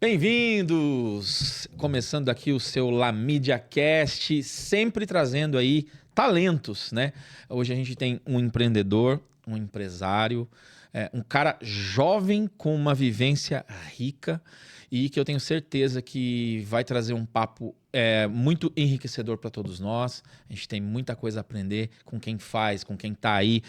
Bem-vindos! Começando aqui o seu LaMídiaCast, sempre trazendo aí talentos, né? Hoje a gente tem um empreendedor, um empresário, um cara jovem com uma vivência rica e que eu tenho certeza que vai trazer um papo muito enriquecedor para todos nós. A gente tem muita coisa a aprender com quem faz, com quem está aí,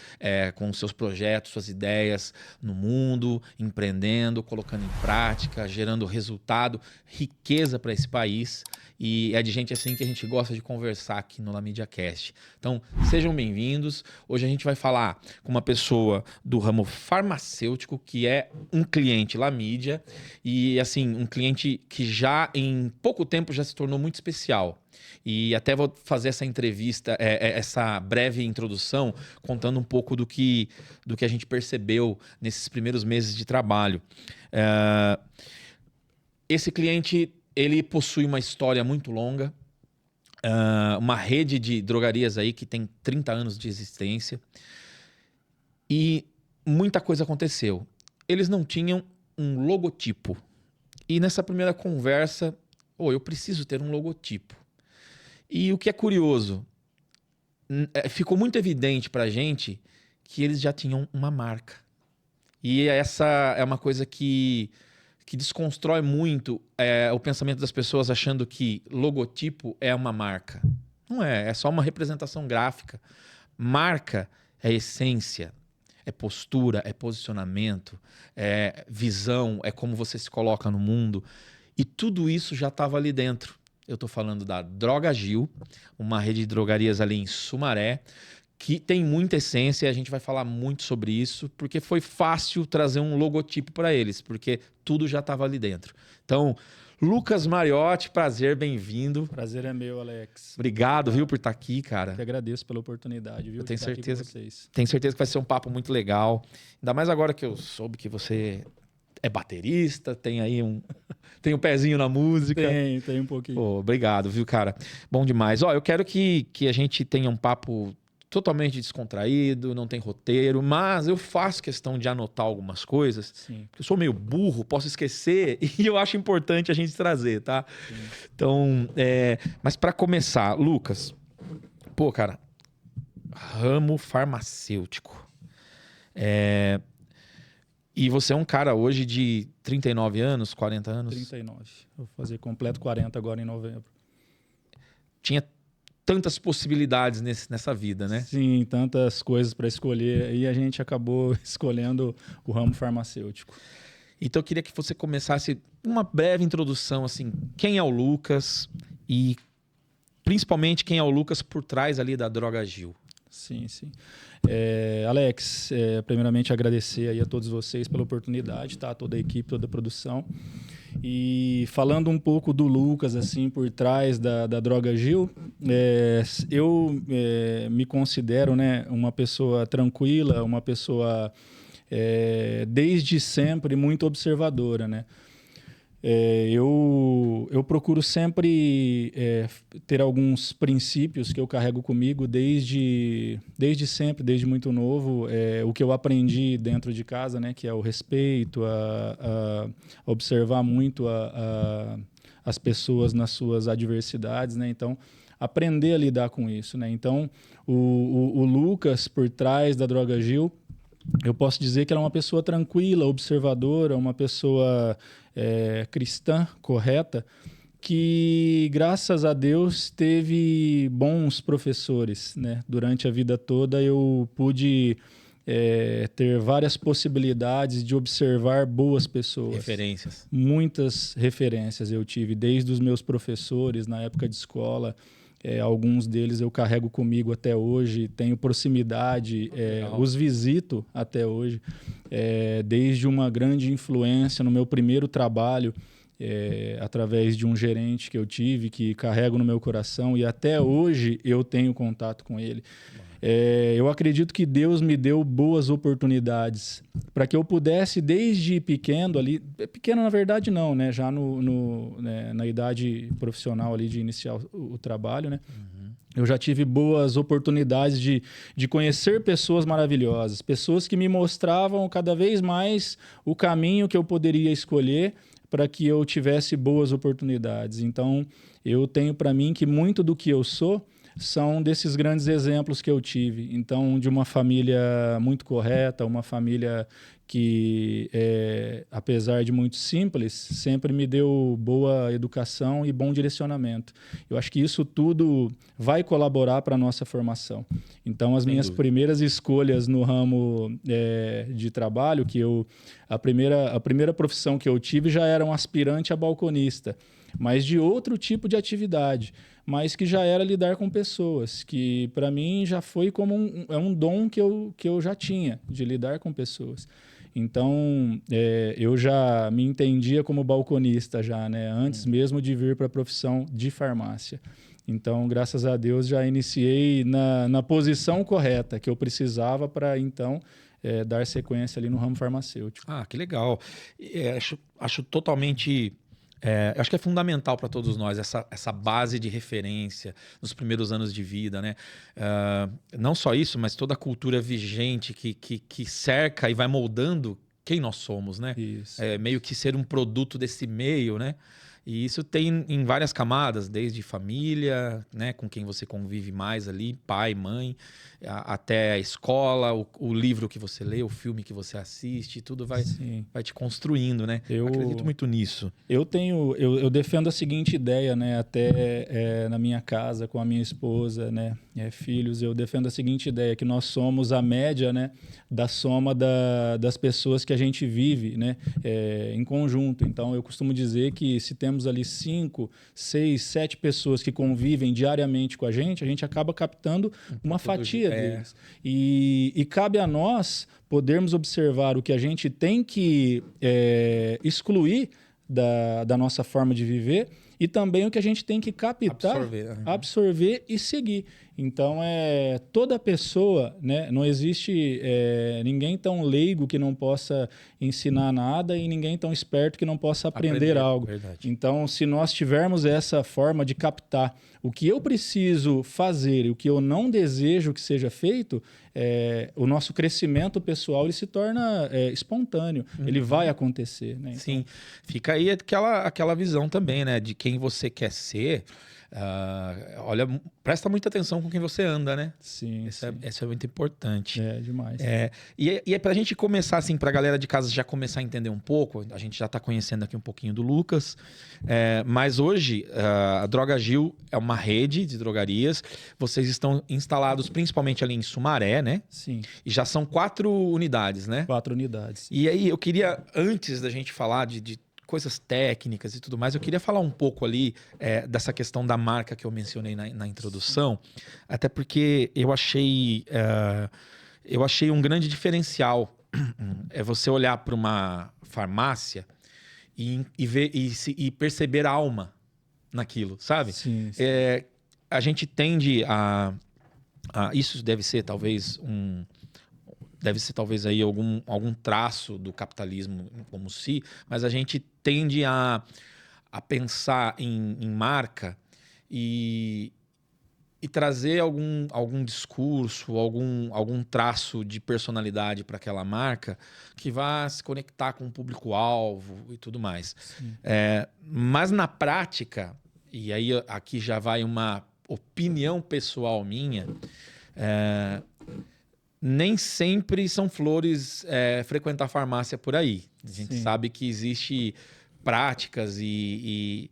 com seus projetos, suas ideias no mundo, empreendendo, colocando em prática, gerando resultado, riqueza para esse país. E é de gente assim que a gente gosta de conversar aqui no LaMídiaCast. Então, sejam bem-vindos. Hoje a gente vai falar com uma pessoa do ramo farmacêutico, que é um cliente LaMídia. E, assim, um cliente que já em pouco tempo já se tornou muito especial. E até vou fazer essa entrevista, essa breve introdução, contando um pouco do que a gente percebeu nesses primeiros meses de trabalho. Esse cliente, ele possui uma história muito longa, uma rede de drogarias aí que tem 30 anos de existência. E muita coisa aconteceu. Eles não tinham um logotipo. E nessa primeira conversa, eu preciso ter um logotipo. E o que é curioso, ficou muito evidente pra gente que eles já tinham uma marca. E essa é uma coisa que desconstrói muito o pensamento das pessoas achando que logotipo é uma marca. Não é só uma representação gráfica. Marca é essência, é postura, é posicionamento, é visão, é como você se coloca no mundo. E tudo isso já estava ali dentro. Eu estou falando da Drogagil, uma rede de drogarias ali em Sumaré, que tem muita essência e a gente vai falar muito sobre isso, porque foi fácil trazer um logotipo para eles, porque tudo já estava ali dentro. Então, Lucas Mariotti, prazer, bem-vindo. Prazer é meu, Alex. Obrigado, viu, por estar aqui, cara. Eu que agradeço pela oportunidade, viu? Eu tenho de estar certeza, aqui com vocês. tenho certeza que vai ser um papo muito legal. Ainda mais agora que eu soube que você é baterista, tem aí tem um pezinho na música. Tem um pouquinho. Pô, obrigado, viu, cara? Bom demais. Eu quero que a gente tenha um papo totalmente descontraído, não tem roteiro, mas eu faço questão de anotar algumas coisas. Sim. Eu sou meio burro, posso esquecer, e eu acho importante a gente trazer, tá? Sim. Então, mas para começar, Lucas, pô, cara, ramo farmacêutico. E você é um cara hoje de 39 anos, 40 anos? 39. Vou fazer completo 40 agora em novembro. Tinha tantas possibilidades nessa vida, né? Sim, tantas coisas para escolher. E a gente acabou escolhendo o ramo farmacêutico. Então eu queria que você começasse uma breve introdução, assim, quem é o Lucas e principalmente quem é o Lucas por trás ali da Drogagil. Sim. Alex, primeiramente agradecer aí a todos vocês pela oportunidade, tá? Toda a equipe, toda a produção. E falando um pouco do Lucas, assim, por trás da Drogagil, eu me considero, né, uma pessoa tranquila, uma pessoa desde sempre muito observadora, né? Eu procuro sempre ter alguns princípios que eu carrego comigo desde sempre, desde muito novo. O que eu aprendi dentro de casa, né, que é o respeito, a observar muito as pessoas nas suas adversidades, né? Então, aprender a lidar com isso, né? Então, o Lucas, por trás da Drogagil, eu posso dizer que ela é uma pessoa tranquila, observadora, uma pessoa cristã, correta, que, graças a Deus, teve bons professores, né? Durante a vida toda eu pude ter várias possibilidades de observar boas pessoas. Referências. Muitas referências eu tive, desde os meus professores na época de escola. Alguns deles eu carrego comigo até hoje, tenho proximidade, os visito até hoje, desde uma grande influência no meu primeiro trabalho, através de um gerente que eu tive, que carrego no meu coração, e até hoje eu tenho contato com ele. Eu acredito que Deus me deu boas oportunidades para que eu pudesse, desde pequeno ali, pequeno na verdade não, né? Já na idade profissional ali de iniciar o trabalho, né? Uhum. Eu já tive boas oportunidades de conhecer pessoas maravilhosas, pessoas que me mostravam cada vez mais o caminho que eu poderia escolher para que eu tivesse boas oportunidades. Então, eu tenho para mim que muito do que eu sou são desses grandes exemplos que eu tive. Então, de uma família muito correta, uma família que, apesar de muito simples, sempre me deu boa educação e bom direcionamento. Eu acho que isso tudo vai colaborar para a nossa formação. Então, as minhas primeiras escolhas no ramo de trabalho, a primeira profissão que eu tive já era um aspirante a balconista, mas de outro tipo de atividade, mas que já era lidar com pessoas, que para mim já foi como um dom que eu já tinha, de lidar com pessoas. Então, eu já me entendia como balconista já, né? Antes mesmo de vir para a profissão de farmácia. Então, graças a Deus, já iniciei na posição correta que eu precisava para, então, dar sequência ali no ramo farmacêutico. Ah, que legal. Acho totalmente... acho que é fundamental para todos nós essa base de referência nos primeiros anos de vida, né? Não só isso, mas toda a cultura vigente que cerca e vai moldando quem nós somos, né? Isso. Meio que ser um produto desse meio, né? E isso tem em várias camadas, desde família, né, com quem você convive mais ali, pai, mãe, até a escola, o livro que você lê, o filme que você assiste, tudo vai te construindo, né? Eu acredito muito nisso. Eu defendo a seguinte ideia, né, até na minha casa, com a minha esposa, né, filhos, eu defendo a seguinte ideia, que nós somos a média, né, da soma das pessoas que a gente vive, né, em conjunto. Então, eu costumo dizer que se temos ali 5, 6, 7 pessoas que convivem diariamente com a gente acaba captando uma fatia deles. E cabe a nós podermos observar o que a gente tem que excluir da nossa forma de viver e também o que a gente tem que captar, absorver e seguir. Então, toda pessoa, né, não existe ninguém tão leigo que não possa ensinar nada e ninguém tão esperto que não possa aprender algo. Verdade. Então, se nós tivermos essa forma de captar o que eu preciso fazer e o que eu não desejo que seja feito, o nosso crescimento pessoal ele se torna espontâneo, ele vai acontecer. Né? Então, sim, fica aí aquela visão também, né, de quem você quer ser. Olha, presta muita atenção com quem você anda, né? Sim. Isso é muito importante. Demais. E pra gente começar, assim, pra galera de casa já começar a entender um pouco, a gente já tá conhecendo aqui um pouquinho do Lucas, mas hoje a Droga Gil é uma rede de drogarias, vocês estão instalados principalmente ali em Sumaré, né? Sim. E já são 4 unidades, né? 4 unidades. E aí eu queria, antes da gente falar de coisas técnicas e tudo mais, eu queria falar um pouco ali dessa questão da marca que eu mencionei na introdução, até porque eu achei um grande diferencial você olhar para uma farmácia e ver e perceber a alma naquilo, sabe? Sim. A gente tende isso deve ser talvez aí algum traço do capitalismo como si, mas a gente tende a pensar em marca e trazer algum discurso, algum traço de personalidade para aquela marca que vá se conectar com o público-alvo e tudo mais. Mas na prática, e aí aqui já vai uma opinião pessoal minha, nem sempre são flores frequentar farmácia por aí. A gente sabe que existe práticas e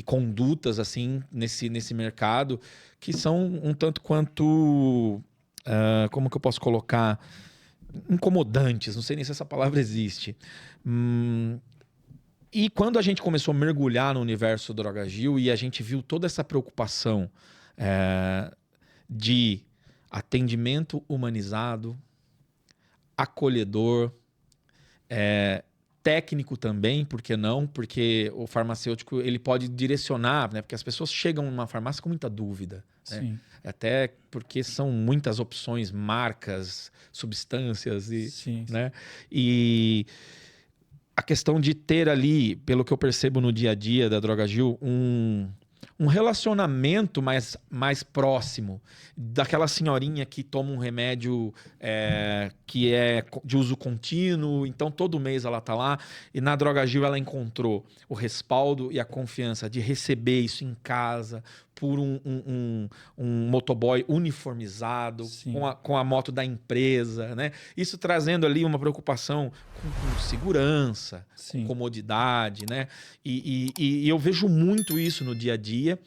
condutas assim nesse mercado que são um tanto quanto, como que eu posso colocar, incomodantes. Não sei nem se essa palavra existe. E quando a gente começou a mergulhar no universo Droga Gil e a gente viu toda essa preocupação de atendimento humanizado, acolhedor, técnico também, por que não? Porque o farmacêutico ele pode direcionar, né? Porque as pessoas chegam numa farmácia com muita dúvida. Né? Até porque são muitas opções, marcas, substâncias. Né? E a questão de ter ali, pelo que eu percebo no dia a dia da Droga Gil, um relacionamento mais próximo daquela senhorinha que toma um remédio que é de uso contínuo, então todo mês ela tá lá, e na Droga Gil ela encontrou o respaldo e a confiança de receber isso em casa por um motoboy uniformizado, Sim. com a moto da empresa, né? Isso trazendo ali uma preocupação com segurança, Sim. com comodidade, né? E eu vejo muito isso no dia a dia.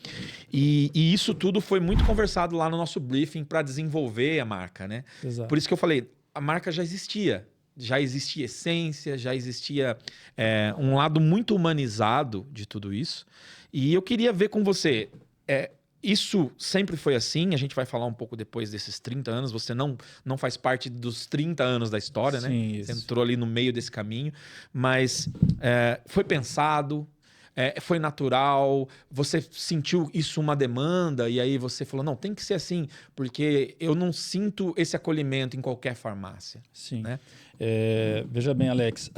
E isso tudo foi muito conversado lá no nosso briefing para desenvolver a marca, né? Exato. Por isso que eu falei, a marca já existia. Já existia essência, já existia um lado muito humanizado de tudo isso. E eu queria ver com você, isso sempre foi assim, a gente vai falar um pouco depois desses 30 anos, você não faz parte dos 30 anos da história, Sim, né? isso. Você entrou ali no meio desse caminho, mas foi pensado, foi natural, você sentiu isso uma demanda e aí você falou, não, tem que ser assim, porque eu não sinto esse acolhimento em qualquer farmácia. Sim. Né? Veja bem, Alex,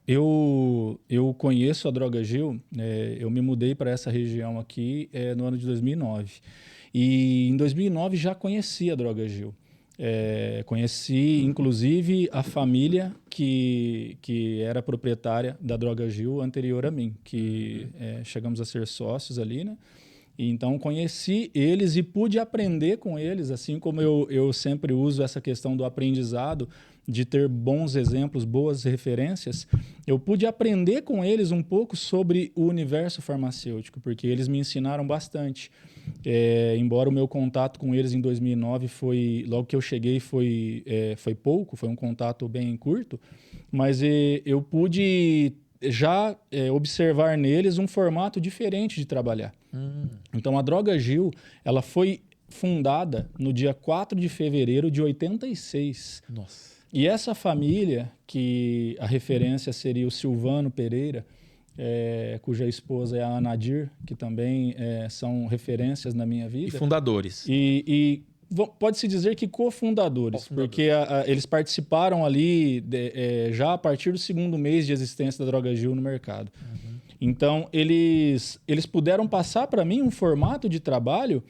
eu conheço a Droga Gil, eu me mudei para essa região aqui no ano de 2009. E em 2009 já conheci a Droga Gil. Conheci, inclusive, a família que era proprietária da Droga Gil anterior a mim, que chegamos a ser sócios ali, né? Então, conheci eles e pude aprender com eles, assim como eu sempre uso essa questão do aprendizado, de ter bons exemplos, boas referências. Eu pude aprender com eles um pouco sobre o universo farmacêutico, porque eles me ensinaram bastante. Embora o meu contato com eles em 2009 logo que eu cheguei, foi pouco, foi um contato bem curto, mas eu pude já observar neles um formato diferente de trabalhar. Então, a Droga Gil, ela foi fundada no dia 4 de fevereiro de 86. Nossa. E essa família, que a referência seria o Silvano Pereira, cuja esposa é a Anadir, que também são referências na minha vida. E fundadores. E pode-se dizer que cofundadores, porque eles participaram ali já a partir do segundo mês de existência da Droga Gil no mercado. Uhum. Então, eles puderam passar para mim um formato de trabalho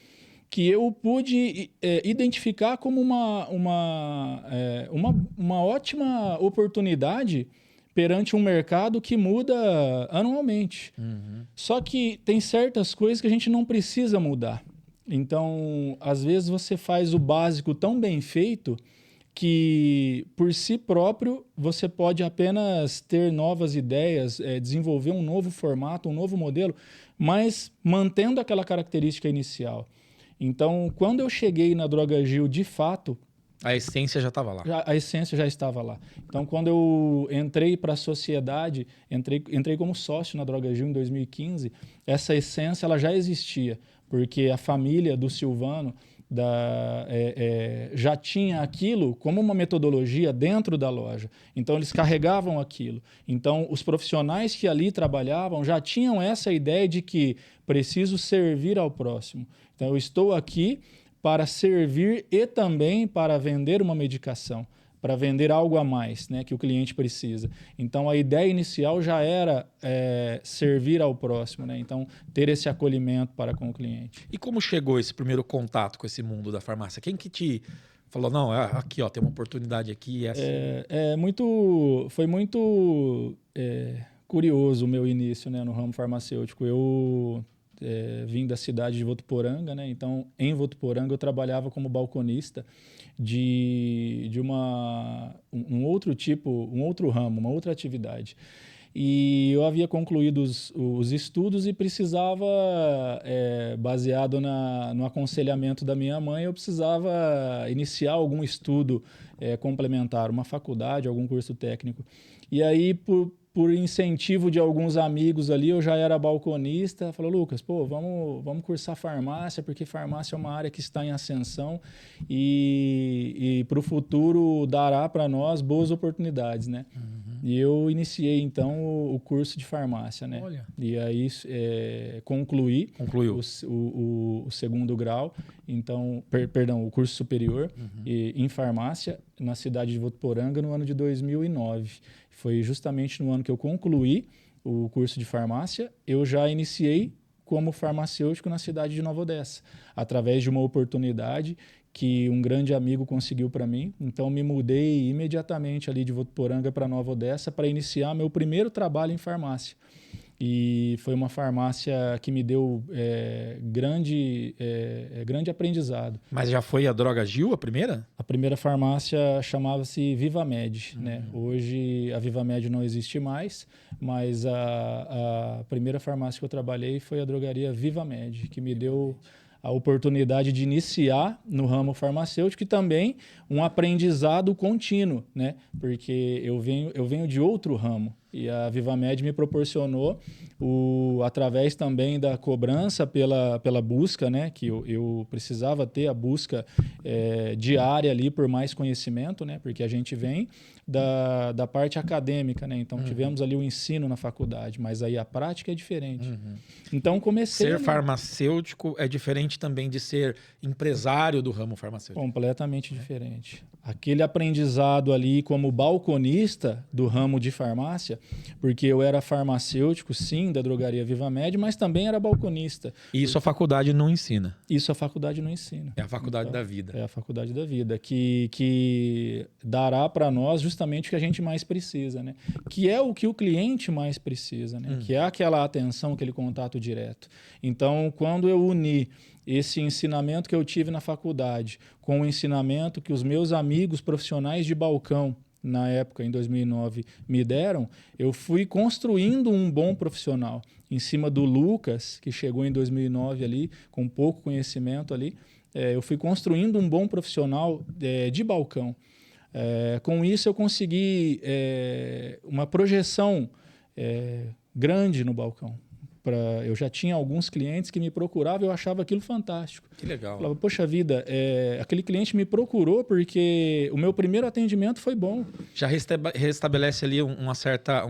que eu pude identificar como uma ótima oportunidade perante um mercado que muda anualmente. Uhum. Só que tem certas coisas que a gente não precisa mudar. Então, às vezes você faz o básico tão bem feito que, por si próprio, você pode apenas ter novas ideias, desenvolver um novo formato, um novo modelo, mas mantendo aquela característica inicial. Então, quando eu cheguei na Droga Gil, de fato... A essência já estava lá. A essência já estava lá. Então, quando eu entrei para a sociedade, entrei como sócio na Droga Gil em 2015, essa essência ela já existia, porque a família do Silvano já tinha aquilo como uma metodologia dentro da loja. Então, eles carregavam aquilo. Então, os profissionais que ali trabalhavam já tinham essa ideia de que preciso servir ao próximo. Então, eu estou aqui para servir e também para vender uma medicação, para vender algo a mais, né, que o cliente precisa. Então, a ideia inicial já era servir ao próximo, né? Então, ter esse acolhimento para com o cliente. E como chegou esse primeiro contato com esse mundo da farmácia? Quem que te falou, não, aqui, ó, tem uma oportunidade aqui? Foi muito curioso o meu início, né, no ramo farmacêutico. Eu vim da cidade de Votuporanga, né? Então, em Votuporanga, eu trabalhava como balconista de um outro ramo, uma outra atividade. E eu havia concluído os estudos e precisava, baseado no aconselhamento da minha mãe, eu precisava iniciar algum estudo complementar, uma faculdade, algum curso técnico. E aí, por incentivo de alguns amigos ali, eu já era balconista. Falou, Lucas, vamos cursar farmácia, porque farmácia é uma área que está em ascensão e para o futuro dará para nós boas oportunidades, né? Uhum. E eu iniciei, então, o curso de farmácia, né? Olha. E aí concluiu o segundo grau, então, perdão, o curso superior em farmácia na cidade de Votuporanga no ano de 2009. Foi justamente no ano que eu concluí o curso de farmácia, eu já iniciei como farmacêutico na cidade de Nova Odessa, através de uma oportunidade que um grande amigo conseguiu para mim. Então, me mudei imediatamente ali de Votuporanga para Nova Odessa para iniciar meu primeiro trabalho em farmácia. E foi uma farmácia que me deu grande aprendizado. Mas já foi a Droga Gil a primeira? A primeira farmácia chamava-se Vivamed, né? Hoje a Vivamed não existe mais, mas a primeira farmácia que eu trabalhei foi a drogaria Vivamed, que me deu a oportunidade de iniciar no ramo farmacêutico e também um aprendizado contínuo, né? Porque eu venho de outro ramo. E a Vivamed me proporcionou, através também da cobrança pela busca, né? Que eu precisava ter a busca diária ali por mais conhecimento, né? Porque a gente vem da parte acadêmica, né? Então, tivemos ali o ensino na faculdade, mas aí a prática é diferente. Então, comecei... Ser farmacêutico é diferente também de ser empresário do ramo farmacêutico. Completamente diferente. Aquele aprendizado ali como balconista do ramo de farmácia, porque eu era farmacêutico, sim, da drogaria Vivamed, mas também era balconista. E isso a faculdade não ensina. Isso a faculdade não ensina. É a faculdade da vida. É a faculdade da vida, que dará para nós justamente o que a gente mais precisa, né? Que é o que o cliente mais precisa, né? Que é aquela atenção, aquele contato direto. Então, quando eu uni esse ensinamento que eu tive na faculdade com o ensinamento que os meus amigos profissionais de balcão, na época, em 2009, me deram, eu fui construindo um bom profissional. Em cima do Lucas, que chegou em 2009 ali, com pouco conhecimento ali, eu fui construindo um bom profissional de balcão. Com isso, eu consegui uma projeção grande no balcão. Eu já tinha alguns clientes que me procuravam e eu achava aquilo fantástico. Que legal. Eu falava, poxa vida, aquele cliente me procurou porque o meu primeiro atendimento foi bom. Já restabelece ali uma certa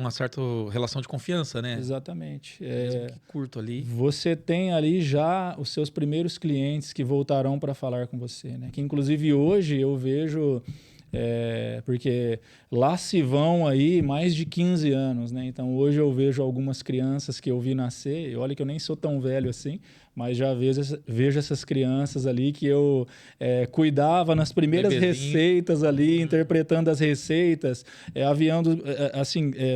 relação de confiança, né? Exatamente. Mesmo que curto ali. Você tem ali já os seus primeiros clientes que voltarão para falar com você, né? Que inclusive hoje eu vejo... porque lá se vão aí mais de 15 anos, né? Então hoje eu vejo algumas crianças que eu vi nascer, e olha que eu nem sou tão velho assim, mas já vejo essas crianças ali que eu cuidava nas primeiras receitas ali, interpretando as receitas,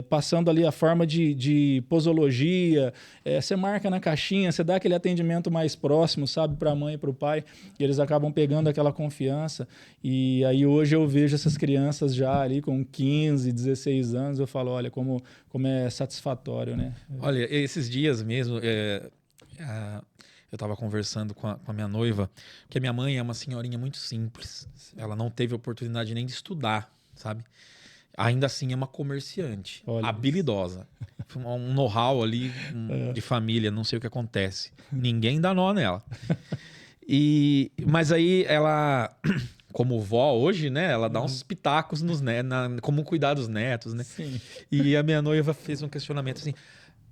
passando ali a forma de posologia. Você marca na caixinha, você dá aquele atendimento mais próximo, sabe, para a mãe e para o pai, e eles acabam pegando aquela confiança. E aí hoje eu vejo essas crianças já ali com 15, 16 anos, eu falo, olha, como é satisfatório, né? Olha, esses dias mesmo... eu estava conversando com a minha noiva, porque a minha mãe é uma senhorinha muito simples. Ela não teve oportunidade nem de estudar, sabe? Ainda assim é uma comerciante, habilidosa. Um know-how ali de família, não sei o que acontece. Ninguém dá nó nela. Mas aí ela, como vó hoje, né? Ela dá uns pitacos nos como cuidar dos netos, né? Sim. E a minha noiva fez um questionamento assim...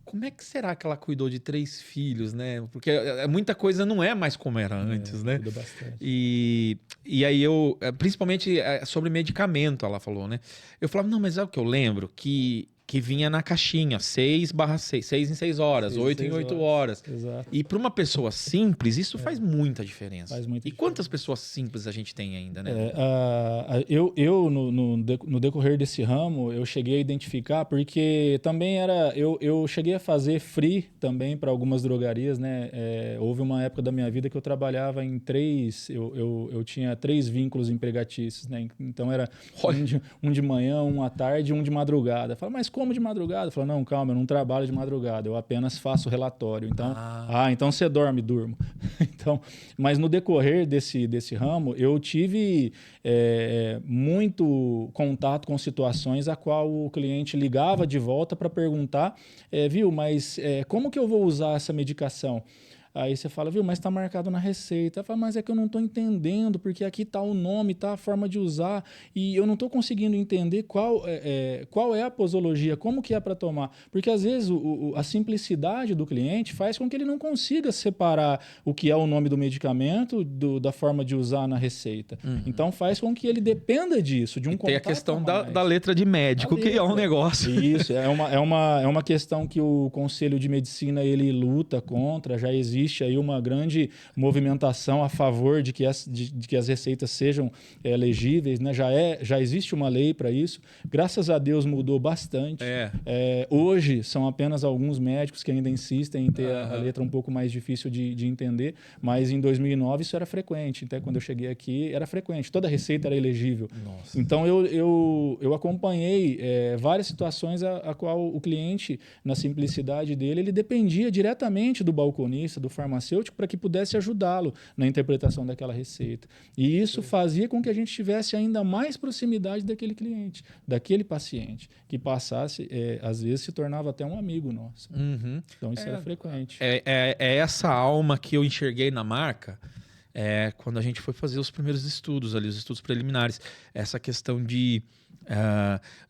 Como é que será que ela cuidou de 3 filhos, né? Porque muita coisa não é mais como era antes, né? Cuida bastante. E aí principalmente sobre medicamento, ela falou, né? Eu falava, não, mas é o que eu lembro, que vinha na caixinha, 6/6, 6 em 6 horas, 8 em 8 horas. Exato. E para uma pessoa simples, isso faz muita diferença. Faz muita diferença. Quantas pessoas simples a gente tem ainda, né? No decorrer desse ramo, eu cheguei a identificar, porque também eu cheguei a fazer free também para algumas drogarias, né? Houve uma época da minha vida que eu trabalhava em 3, eu tinha 3 vínculos empregatícios, né? Então era um de manhã, um à tarde e um de madrugada. Eu falei, mas como de madrugada? Eu falei, não, calma, eu não trabalho de madrugada, eu apenas faço relatório. Então, então você dorme, durmo. Então, mas no decorrer desse ramo, eu tive muito contato com situações a qual o cliente ligava de volta para perguntar, viu, mas como que eu vou usar essa medicação? Aí você fala, viu, mas está marcado na receita. Eu falo, mas é que eu não estou entendendo, porque aqui está o nome, está a forma de usar, e eu não estou conseguindo entender qual é a posologia, como que é para tomar. Porque às vezes a simplicidade do cliente faz com que ele não consiga separar o que é o nome do medicamento da forma de usar na receita. Então faz com que ele dependa disso, de um contato. Tem a questão da letra de médico, que é um negócio. Isso, é uma questão que o Conselho de Medicina ele luta contra, já existe aí uma grande movimentação a favor de que as receitas sejam legíveis, né? Já existe uma lei para isso. Graças a Deus mudou bastante. Hoje são apenas alguns médicos que ainda insistem em ter a letra um pouco mais difícil de entender, mas em 2009 isso era frequente. Até quando eu cheguei aqui era frequente. Toda receita era elegível. Nossa. Então eu acompanhei várias situações a qual o cliente, na simplicidade dele, ele dependia diretamente do balconista, do farmacêutico, para que pudesse ajudá-lo na interpretação daquela receita. E isso fazia com que a gente tivesse ainda mais proximidade daquele cliente, daquele paciente, que passasse, às vezes se tornava até um amigo nosso. Então isso era frequente. É essa alma que eu enxerguei na marca quando a gente foi fazer os primeiros estudos ali, os estudos preliminares. Essa questão de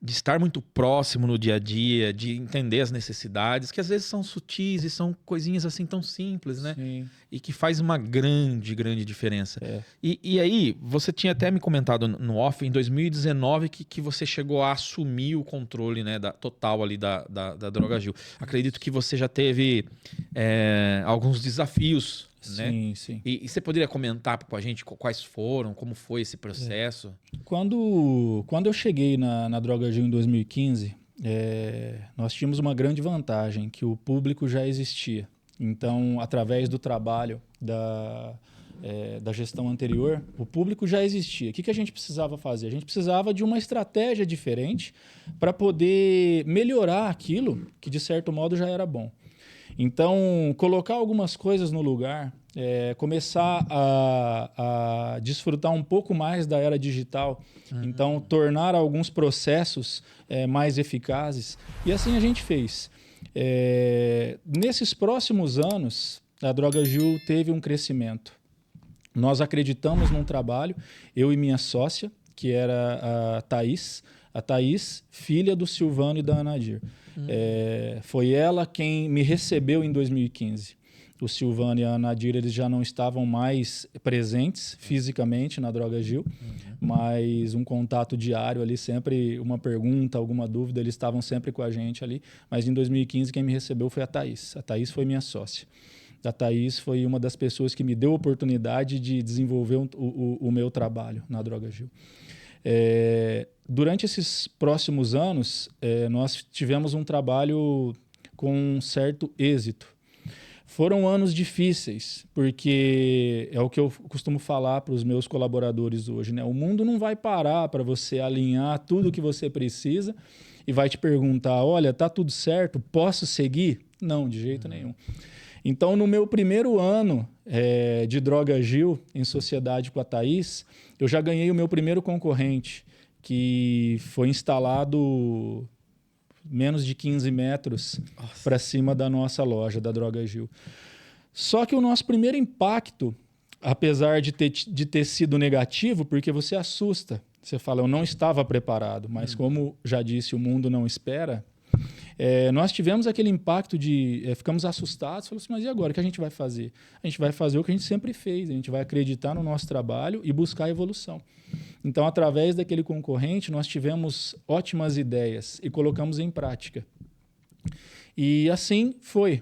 estar muito próximo no dia a dia, de entender as necessidades, que às vezes são sutis e são coisinhas assim tão simples, né? Sim. E que faz uma grande, grande diferença. E aí, você tinha até me comentado no off, em 2019, que você chegou a assumir o controle, né, total ali da Drogagil. Acredito que você já teve alguns desafios, né? Sim, sim. E você poderia comentar com a gente quais foram, como foi esse processo? Quando eu cheguei na Drogagil em 2015, nós tínhamos uma grande vantagem, que o público já existia. Então, através do trabalho da gestão anterior, o público já existia. O que a gente precisava fazer? A gente precisava de uma estratégia diferente para poder melhorar aquilo que, de certo modo, já era bom. Então, colocar algumas coisas no lugar, começar a desfrutar um pouco mais da era digital, então tornar alguns processos mais eficazes. E assim a gente fez. Nesses próximos anos, a Drogagil teve um crescimento. Nós acreditamos num trabalho, eu e minha sócia, que era a Thaís, filha do Silvano e da Anadir. Foi ela quem me recebeu em 2015. O Silvano e a Anadir, eles já não estavam mais presentes fisicamente na Drogagil, mas um contato diário ali, sempre uma pergunta, alguma dúvida, eles estavam sempre com a gente ali. Mas em 2015 quem me recebeu foi a Thaís. A Thaís foi minha sócia. A Thaís foi uma das pessoas que me deu a oportunidade de desenvolver o meu trabalho na Drogagil. Durante esses próximos anos, nós tivemos um trabalho com um certo êxito. Foram anos difíceis, porque é o que eu costumo falar para os meus colaboradores hoje, né? O mundo não vai parar para você alinhar tudo o que você precisa e vai te perguntar, olha, tá tudo certo? Posso seguir? Não, de jeito nenhum. Então, no meu primeiro ano de Drogagil, em sociedade com a Thaís, eu já ganhei o meu primeiro concorrente, que foi instalado menos de 15 metros para cima da nossa loja, da Drogagil. Só que o nosso primeiro impacto, apesar de ter sido negativo, porque você assusta. Você fala, eu não estava preparado, mas como já disse, o mundo não espera. Nós tivemos aquele impacto ficamos assustados, falamos assim, mas e agora, o que a gente vai fazer? A gente vai fazer o que a gente sempre fez, a gente vai acreditar no nosso trabalho e buscar evolução. Então, através daquele concorrente, nós tivemos ótimas ideias e colocamos em prática. E assim foi.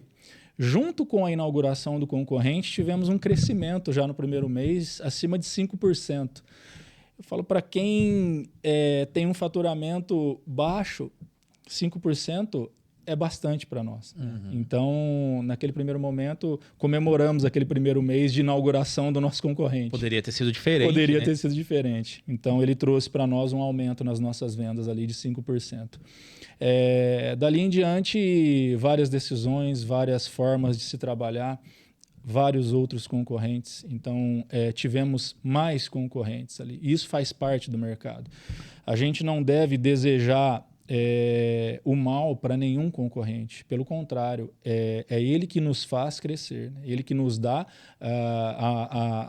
Junto com a inauguração do concorrente, tivemos um crescimento já no primeiro mês, acima de 5%. Eu falo para quem tem um faturamento baixo, 5% é bastante para nós. Então, naquele primeiro momento, comemoramos aquele primeiro mês de inauguração do nosso concorrente. Poderia ter sido diferente. Poderia ter sido diferente. Então, ele trouxe para nós um aumento nas nossas vendas ali de 5%. Dali em diante, várias decisões, várias formas de se trabalhar, vários outros concorrentes. Então, tivemos mais concorrentes ali. Isso faz parte do mercado. A gente não deve desejar o mal para nenhum concorrente. Pelo contrário, é ele que nos faz crescer, né? Ele que nos dá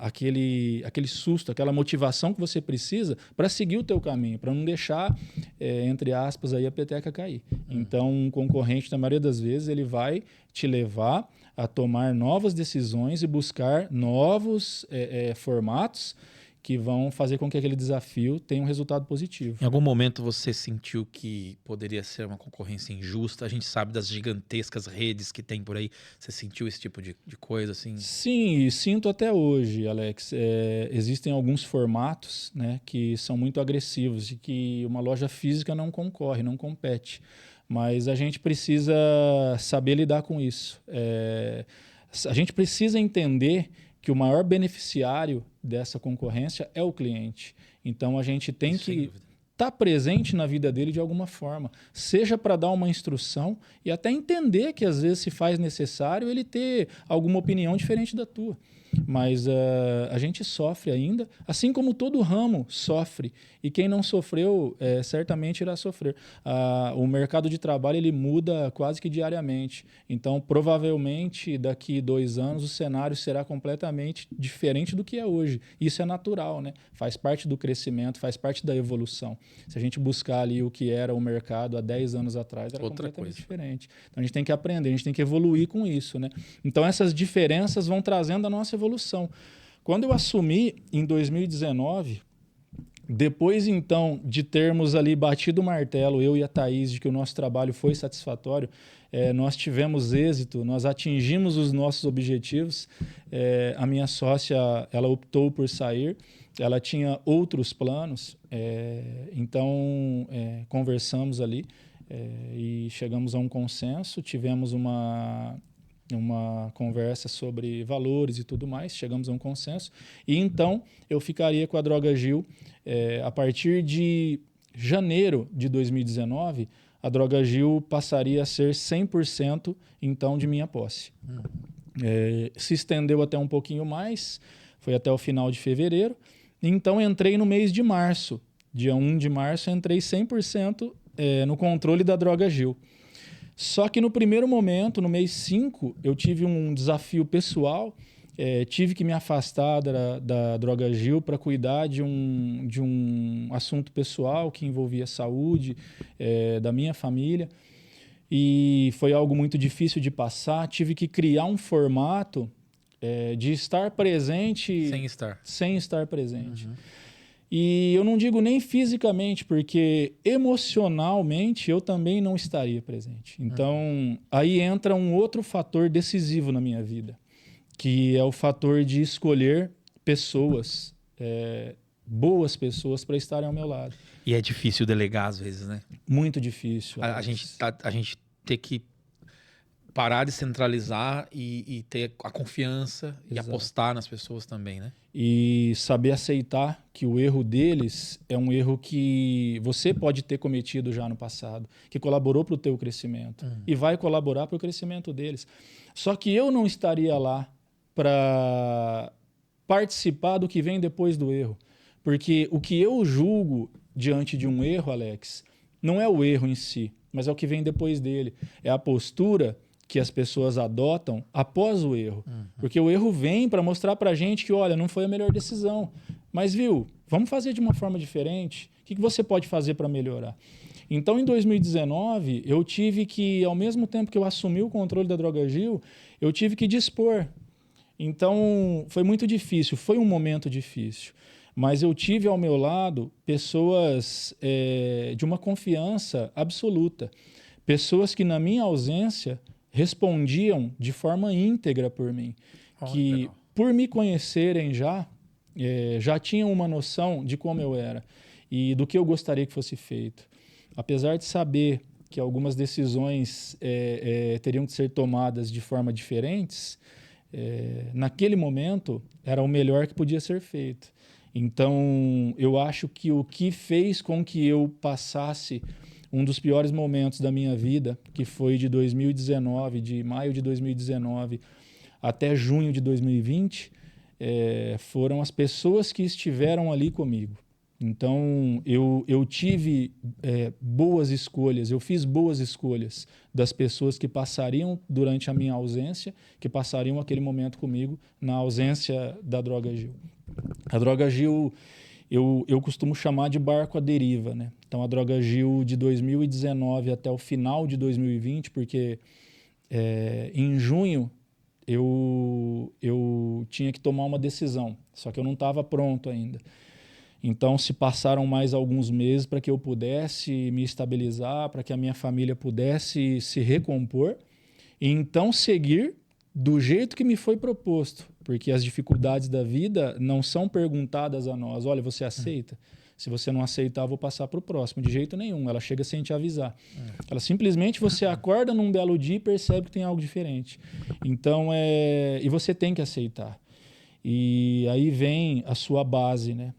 aquele susto, aquela motivação que você precisa para seguir o teu caminho, para não deixar, entre aspas, aí a peteca cair. Então, um concorrente, na maioria das vezes, ele vai te levar a tomar novas decisões e buscar novos formatos que vão fazer com que aquele desafio tenha um resultado positivo. Em algum momento você sentiu que poderia ser uma concorrência injusta? A gente sabe das gigantescas redes que tem por aí. Você sentiu esse tipo de coisa assim? Sim, e sinto até hoje, Alex. Existem alguns formatos, né, que são muito agressivos e que uma loja física não concorre, não compete. Mas a gente precisa saber lidar com isso. A gente precisa entender que o maior beneficiário dessa concorrência é o cliente. Então, a gente tem que estar presente na vida dele de alguma forma, seja para dar uma instrução e até entender que, às vezes, se faz necessário ele ter alguma opinião diferente da tua. Mas a gente sofre ainda, assim como todo ramo sofre. E quem não sofreu, certamente irá sofrer. O mercado de trabalho ele muda quase que diariamente. Então, provavelmente, daqui 2 anos, o cenário será completamente diferente do que é hoje. Isso é natural, né? Faz parte do crescimento, faz parte da evolução. Se a gente buscar ali o que era o mercado há 10 anos atrás, era completamente diferente. Então, a gente tem que aprender, a gente tem que evoluir com isso, né? Então, essas diferenças vão trazendo a nossa evolução. Quando eu assumi em 2019, depois então de termos ali batido o martelo, eu e a Thaís, de que o nosso trabalho foi satisfatório, nós tivemos êxito, nós atingimos os nossos objetivos. A minha sócia, ela optou por sair, ela tinha outros planos, então conversamos ali e chegamos a um consenso, tivemos uma conversa sobre valores e tudo mais, chegamos a um consenso, e então eu ficaria com a Droga Gil. A partir de janeiro de 2019, a Droga Gil passaria a ser 100% então de minha posse. Se estendeu até um pouquinho mais, foi até o final de fevereiro, então entrei no mês de março, dia 1 de março, entrei 100% no controle da Droga Gil. Só que no primeiro momento, no mês 5, eu tive um desafio pessoal, tive que me afastar da Droga Gil para cuidar de um assunto pessoal que envolvia a saúde da minha família. E foi algo muito difícil de passar, tive que criar um formato de estar presente sem estar presente. Uhum. E eu não digo nem fisicamente, porque emocionalmente eu também não estaria presente. Então, aí entra um outro fator decisivo na minha vida, que é o fator de escolher pessoas, boas pessoas para estarem ao meu lado. E é difícil delegar às vezes, né? Muito difícil. A gente ter que parar de centralizar e ter a confiança. Exato. E apostar nas pessoas também, né? E saber aceitar que o erro deles é um erro que você pode ter cometido já no passado, que colaborou para o teu crescimento e vai colaborar para o crescimento deles. Só que eu não estaria lá para participar do que vem depois do erro. Porque o que eu julgo diante de um erro, Alex, não é o erro em si, mas é o que vem depois dele. É a postura que as pessoas adotam após o erro. Porque o erro vem para mostrar para a gente que, olha, não foi a melhor decisão. Mas, viu, vamos fazer de uma forma diferente. O que você pode fazer para melhorar? Então, em 2019, eu tive que, ao mesmo tempo que eu assumi o controle da Droga Gil, eu tive que dispor. Então, foi muito difícil, foi um momento difícil. Mas eu tive ao meu lado pessoas de uma confiança absoluta. Pessoas que, na minha ausência, respondiam de forma íntegra por mim. Que, legal. Por me conhecerem já tinham uma noção de como eu era e do que eu gostaria que fosse feito. Apesar de saber que algumas decisões teriam que ser tomadas de forma diferentes, naquele momento era o melhor que podia ser feito. Então, eu acho que o que fez com que eu passasse um dos piores momentos da minha vida, que foi de 2019, de maio de 2019 até junho de 2020, foram as pessoas que estiveram ali comigo. Então, eu tive boas escolhas, eu fiz boas escolhas das pessoas que passariam durante a minha ausência, que passariam aquele momento comigo na ausência da Droga Gil. A Droga Gil, eu costumo chamar de barco à deriva, né? Então, a Droga Gil de 2019 até o final de 2020, porque em junho eu tinha que tomar uma decisão, só que eu não estava pronto ainda. Então, se passaram mais alguns meses para que eu pudesse me estabilizar, para que a minha família pudesse se recompor e então seguir do jeito que me foi proposto, porque as dificuldades da vida não são perguntadas a nós. Olha, você aceita? Se você não aceitar, eu vou passar para o próximo. De jeito nenhum. Ela chega sem te avisar. Ela simplesmente, você acorda num belo dia e percebe que tem algo diferente. Então, e você tem que aceitar. E aí vem a sua base, né?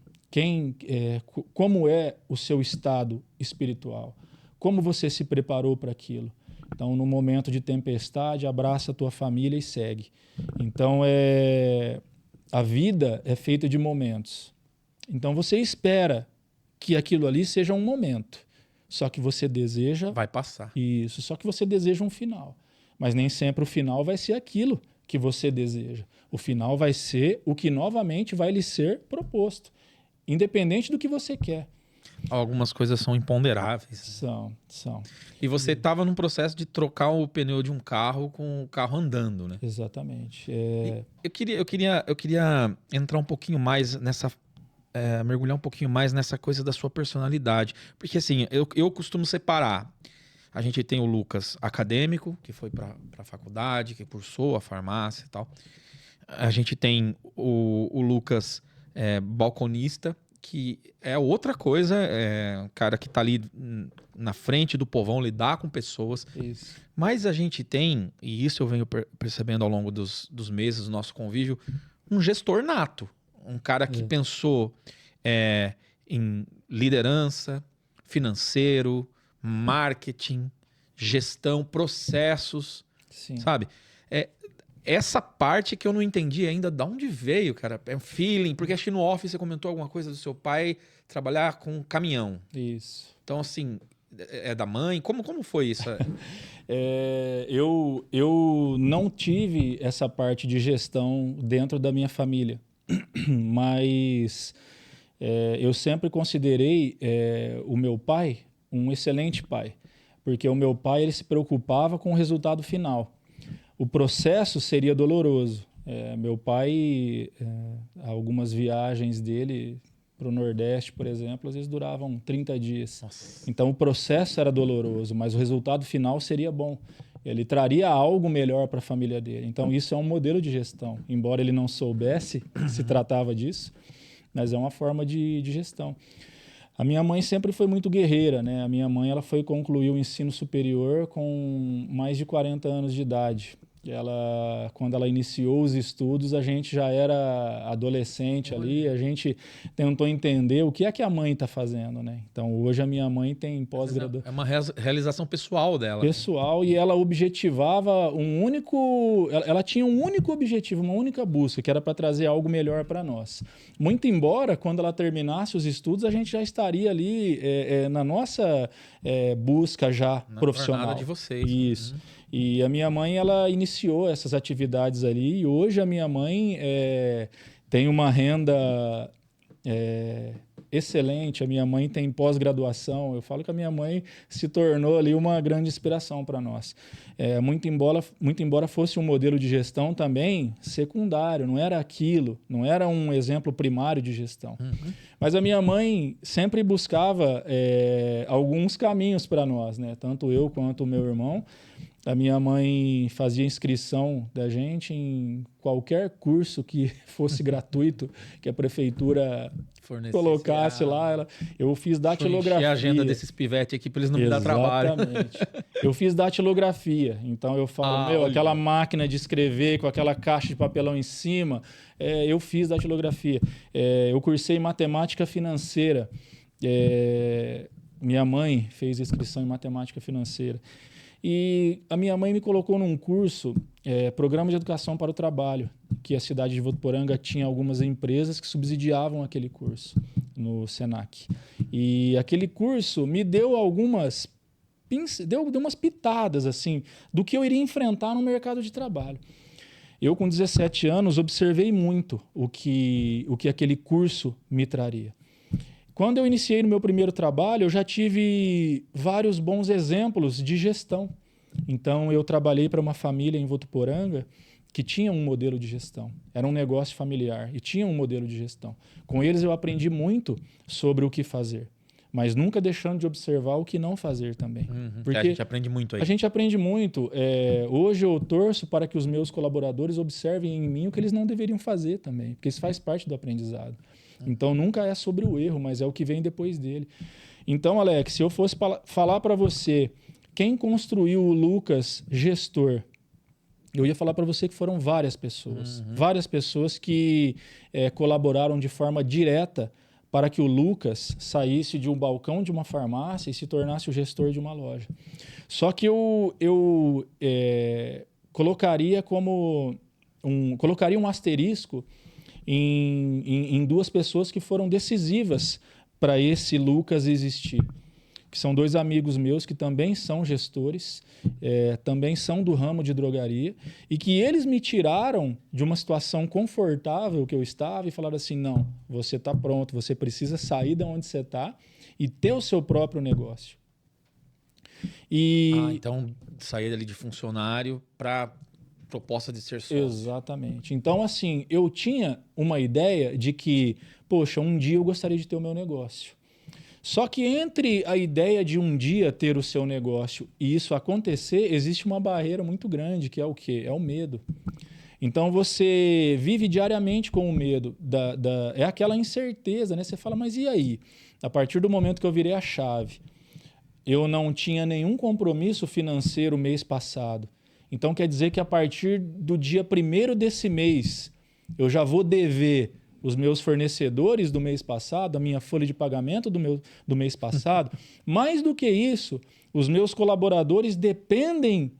Como é o seu estado espiritual? Como você se preparou para aquilo? Então, no momento de tempestade, abraça a tua família e segue. Então, a vida é feita de momentos. Então, você espera que aquilo ali seja um momento. Só que você deseja... Vai passar. Isso, só que você deseja um final. Mas nem sempre o final vai ser aquilo que você deseja. O final vai ser o que novamente vai lhe ser proposto. Independente do que você quer. Algumas coisas são imponderáveis. São. E você estava num processo de trocar o pneu de um carro com o carro andando, né? Exatamente. Eu queria entrar um pouquinho mais nessa... mergulhar um pouquinho mais nessa coisa da sua personalidade. Porque assim, eu costumo separar. A gente tem o Lucas acadêmico, que foi para a faculdade, que cursou a farmácia e tal. A gente tem o Lucas balconista, que é outra coisa, um cara que está ali na frente do povão, lidar com pessoas. Isso. Mas a gente tem, e isso eu venho percebendo ao longo dos meses do nosso convívio, um gestor nato. Um cara que pensou em liderança, financeiro, marketing, gestão, processos, Sim. sabe? Essa parte que eu não entendi ainda, de onde veio, cara? É um feeling, porque acho que no office você comentou alguma coisa do seu pai trabalhar com caminhão. Isso. Então, assim, é da mãe? Como foi isso? Eu não tive essa parte de gestão dentro da minha família, mas eu sempre considerei o meu pai um excelente pai, porque o meu pai ele se preocupava com o resultado final. O processo seria doloroso. Meu pai, algumas viagens dele para o Nordeste, por exemplo, às vezes duravam 30 dias. Nossa. Então o processo era doloroso, mas o resultado final seria bom. Ele traria algo melhor para a família dele. Então isso é um modelo de gestão. Embora ele não soubesse que se tratava disso, mas é uma forma de gestão. A minha mãe sempre foi muito guerreira, né? A minha mãe ela foi concluir o ensino superior com mais de 40 anos de idade. Quando ela iniciou os estudos, a gente já era adolescente ali, a gente tentou entender o que é que a mãe está fazendo, né? Então, hoje a minha mãe tem pós-graduação. É uma realização pessoal dela. Pessoal, e ela objetivava ela tinha um único objetivo, uma única busca, que era para trazer algo melhor para nós. Muito embora, quando ela terminasse os estudos, a gente já estaria ali na nossa busca já na profissional. jornada de vocês. Isso. E a minha mãe, ela iniciou essas atividades ali e hoje a minha mãe tem uma renda excelente. A minha mãe tem pós-graduação. Eu falo que a minha mãe se tornou ali uma grande inspiração para nós. Muito embora fosse um modelo de gestão também secundário, não era aquilo, não era um exemplo primário de gestão. Uhum. Mas a minha mãe sempre buscava alguns caminhos para nós, né? Tanto eu quanto o meu irmão. A minha mãe fazia inscrição da gente em qualquer curso que fosse gratuito, que a prefeitura colocasse lá. Eu fiz datilografia. Deixa eu encher a agenda desses pivetes aqui para eles não me dar trabalho. Exatamente. Eu fiz datilografia. Então eu falo, aquela máquina de escrever com aquela caixa de papelão em cima, eu fiz datilografia. Eu cursei matemática financeira. Minha mãe fez inscrição em matemática financeira. E a minha mãe me colocou num curso, Programa de Educação para o Trabalho, que a cidade de Votuporanga tinha algumas empresas que subsidiavam aquele curso. no Senac. E aquele curso me deu deu umas pitadas assim do que eu iria enfrentar no mercado de trabalho. Eu, com 17 anos, observei muito o que aquele curso me traria. Quando eu iniciei no meu primeiro trabalho, eu já tive vários bons exemplos de gestão. Então, eu trabalhei para uma família em Votuporanga que tinha um modelo de gestão. Era um negócio familiar e tinha um modelo de gestão. Com eles, eu aprendi muito sobre o que fazer, mas nunca deixando de observar o que não fazer também. Porque a gente aprende muito aí. A gente aprende muito. Hoje eu torço para que os meus colaboradores observem em mim o que eles não deveriam fazer também, porque isso faz parte do aprendizado. Então, nunca é sobre o erro, mas é o que vem depois dele. Então, Alex, se eu fosse falar para você quem construiu o Lucas gestor, eu ia falar para você que foram várias pessoas. Várias pessoas que colaboraram de forma direta para que o Lucas saísse de um balcão de uma farmácia e se tornasse o gestor de uma loja. Só que eu colocaria colocaria um asterisco em duas pessoas que foram decisivas para esse Lucas existir, que são dois amigos meus que também são gestores, também são do ramo de drogaria, e que eles me tiraram de uma situação confortável que eu estava e falaram assim, não, você está pronto, você precisa sair de onde você está e ter o seu próprio negócio. Então sair ali de funcionário para proposta de ser sócio. Exatamente. Então, assim, eu tinha uma ideia de que, poxa, um dia eu gostaria de ter o meu negócio. Só que entre a ideia de um dia ter o seu negócio e isso acontecer, existe uma barreira muito grande, que é o quê? É o medo. Então, você vive diariamente com o medo. É aquela incerteza, né? Você fala, mas e aí? A partir do momento que eu virei a chave, eu não tinha nenhum compromisso financeiro mês passado. Então, quer dizer que a partir do dia 1º desse mês, eu já vou dever os meus fornecedores do mês passado, a minha folha de pagamento do mês passado. Mais do que isso, os meus colaboradores dependem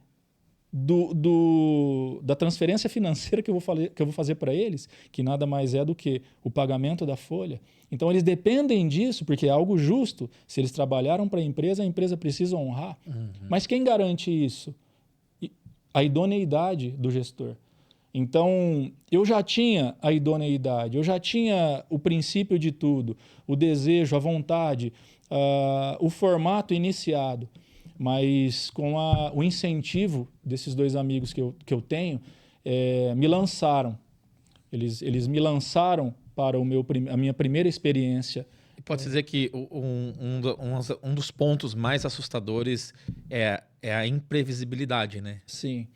da transferência financeira que eu vou fazer para eles, que nada mais é do que o pagamento da folha. Então, eles dependem disso, porque é algo justo. Se eles trabalharam para a empresa precisa honrar. Mas quem garante isso? A idoneidade do gestor. Então, eu já tinha a idoneidade, eu já tinha o princípio de tudo, o desejo, a vontade, o formato iniciado, mas com o incentivo desses dois amigos que eu tenho, me lançaram. Eles me lançaram para a minha primeira experiência. Pode-se dizer que um dos pontos mais assustadores é a imprevisibilidade, né? Sim.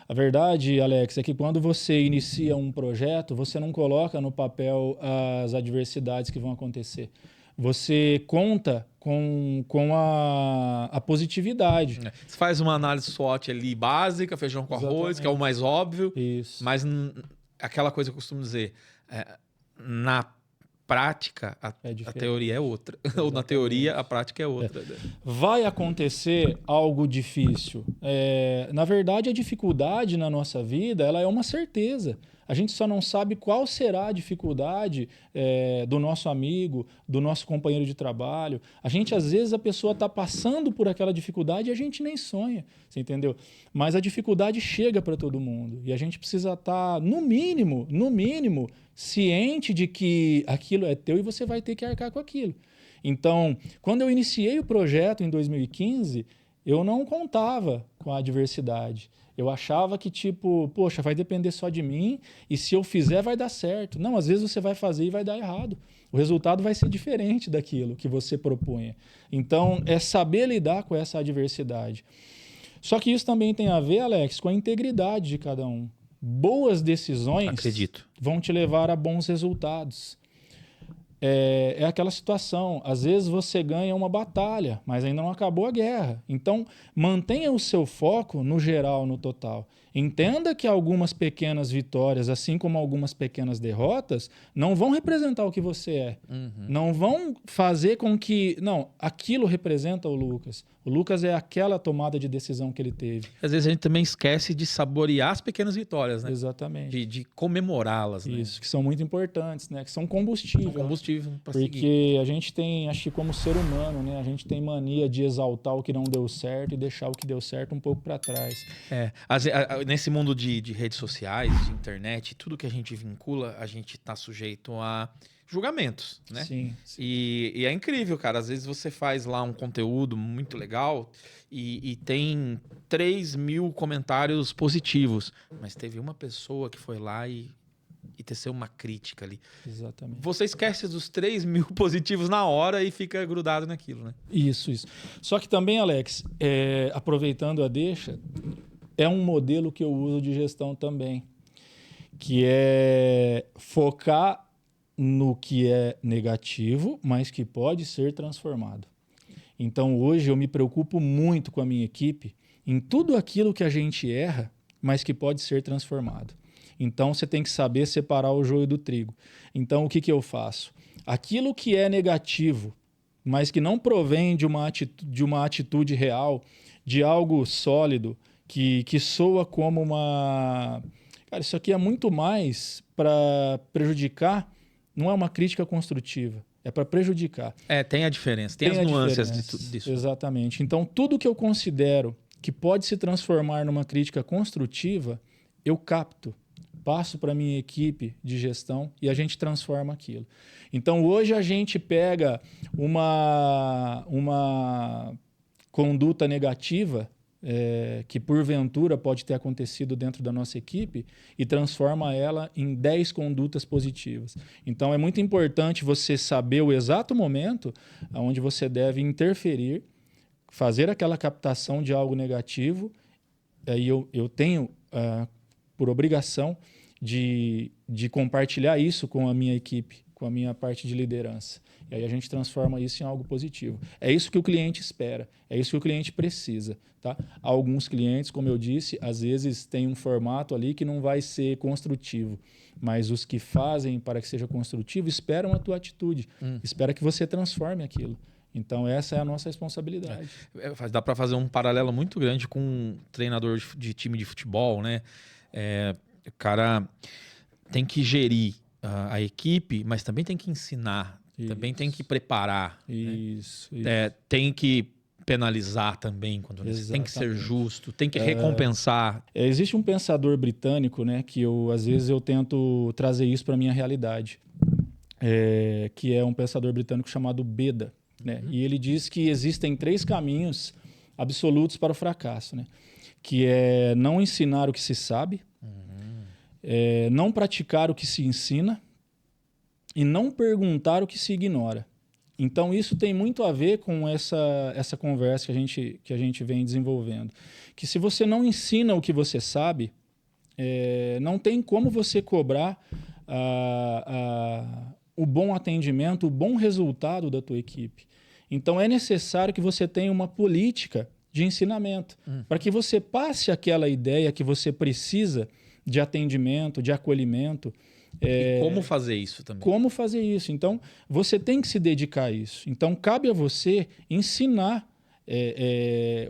A verdade, Alex, é que quando você inicia um projeto, você não coloca no papel as adversidades que vão acontecer. Você conta com a positividade. Você faz uma análise SWOT ali básica, feijão com arroz, que é o mais óbvio. Isso. Mas aquela coisa que eu costumo dizer, na prática, a teoria é outra. Ou na teoria, a prática é outra. Vai acontecer algo difícil. Na verdade, a dificuldade na nossa vida ela é uma certeza. A gente só não sabe qual será a dificuldade do nosso amigo, do nosso companheiro de trabalho. Às vezes, a pessoa está passando por aquela dificuldade e a gente nem sonha, você entendeu? Mas a dificuldade chega para todo mundo e a gente precisa estar, no mínimo, ciente de que aquilo é teu e você vai ter que arcar com aquilo. Então, quando eu iniciei o projeto em 2015, eu não contava com a adversidade. Eu achava que, poxa, vai depender só de mim e se eu fizer vai dar certo. Não, às vezes você vai fazer e vai dar errado. O resultado vai ser diferente daquilo que você propunha. Então, é saber lidar com essa adversidade. Só que isso também tem a ver, Alex, com a integridade de cada um. Boas decisões vão te levar a bons resultados. É aquela situação, às vezes você ganha uma batalha, mas ainda não acabou a guerra. Então, mantenha o seu foco no geral, no total. Entenda que algumas pequenas vitórias, assim como algumas pequenas derrotas, não vão representar o que você é. Não vão fazer com que... Não, aquilo representa o Lucas. O Lucas é aquela tomada de decisão que ele teve. Às vezes a gente também esquece de saborear as pequenas vitórias, né? Exatamente. De comemorá-las, né? Isso, que são muito importantes, né? Que são combustível. São combustível para seguir. Porque a gente tem, acho que como ser humano, né? A gente tem mania de exaltar o que não deu certo e deixar o que deu certo um pouco para trás. Nesse mundo de redes sociais, de internet, tudo que a gente vincula, a gente está sujeito a julgamentos, né? Sim. E é incrível, cara. Às vezes você faz lá um conteúdo muito legal e tem 3.000 comentários positivos, mas teve uma pessoa que foi lá e teceu uma crítica ali. Exatamente. Você esquece dos 3.000 positivos na hora e fica grudado naquilo, né? Isso. Só que também, Alex, aproveitando a deixa, é um modelo que eu uso de gestão também, que é focar no que é negativo, mas que pode ser transformado. Então, hoje eu me preocupo muito com a minha equipe em tudo aquilo que a gente erra, mas que pode ser transformado. Então, você tem que saber separar o joio do trigo. Então, o que eu faço? Aquilo que é negativo, mas que não provém de uma atitude real, de algo sólido, que soa como uma... Cara, isso aqui é muito mais para prejudicar, não é uma crítica construtiva, é para prejudicar. Tem a diferença, tem as nuances disso. Exatamente. Então, tudo que eu considero que pode se transformar numa crítica construtiva, eu capto, passo para a minha equipe de gestão e a gente transforma aquilo. Então, hoje a gente pega uma conduta negativa que porventura pode ter acontecido dentro da nossa equipe e transforma ela em 10 condutas positivas. Então, é muito importante você saber o exato momento onde você deve interferir, fazer aquela captação de algo negativo. Aí eu tenho, por obrigação, de compartilhar isso com a minha equipe, com a minha parte de liderança. E aí a gente transforma isso em algo positivo. É isso que o cliente espera, é isso que o cliente precisa. Tá? Alguns clientes, como eu disse, às vezes tem um formato ali que não vai ser construtivo, mas os que fazem para que seja construtivo esperam a tua atitude, espera que você transforme aquilo. Então, essa é a nossa responsabilidade. Dá para fazer um paralelo muito grande com um treinador de time de futebol, né? O cara tem que gerir a equipe, mas também tem que ensinar, também tem que preparar. Isso. Né? Tem que penalizar também, quando tem que ser justo, tem que recompensar. Existe um pensador britânico, né, que às vezes eu tento trazer isso para a minha realidade, que é um pensador britânico chamado Beda. Né? E ele diz que existem 3 caminhos absolutos para o fracasso, né? Que é não ensinar o que se sabe, não praticar o que se ensina e não perguntar o que se ignora. Então, isso tem muito a ver com essa conversa que a gente vem desenvolvendo. Que se você não ensina o que você sabe, não tem como você cobrar o bom atendimento, o bom resultado da tua equipe. Então, é necessário que você tenha uma política de ensinamento, para que você passe aquela ideia que você precisa de atendimento, de acolhimento. E como fazer isso também. Como fazer isso. Então, você tem que se dedicar a isso. Então, cabe a você ensinar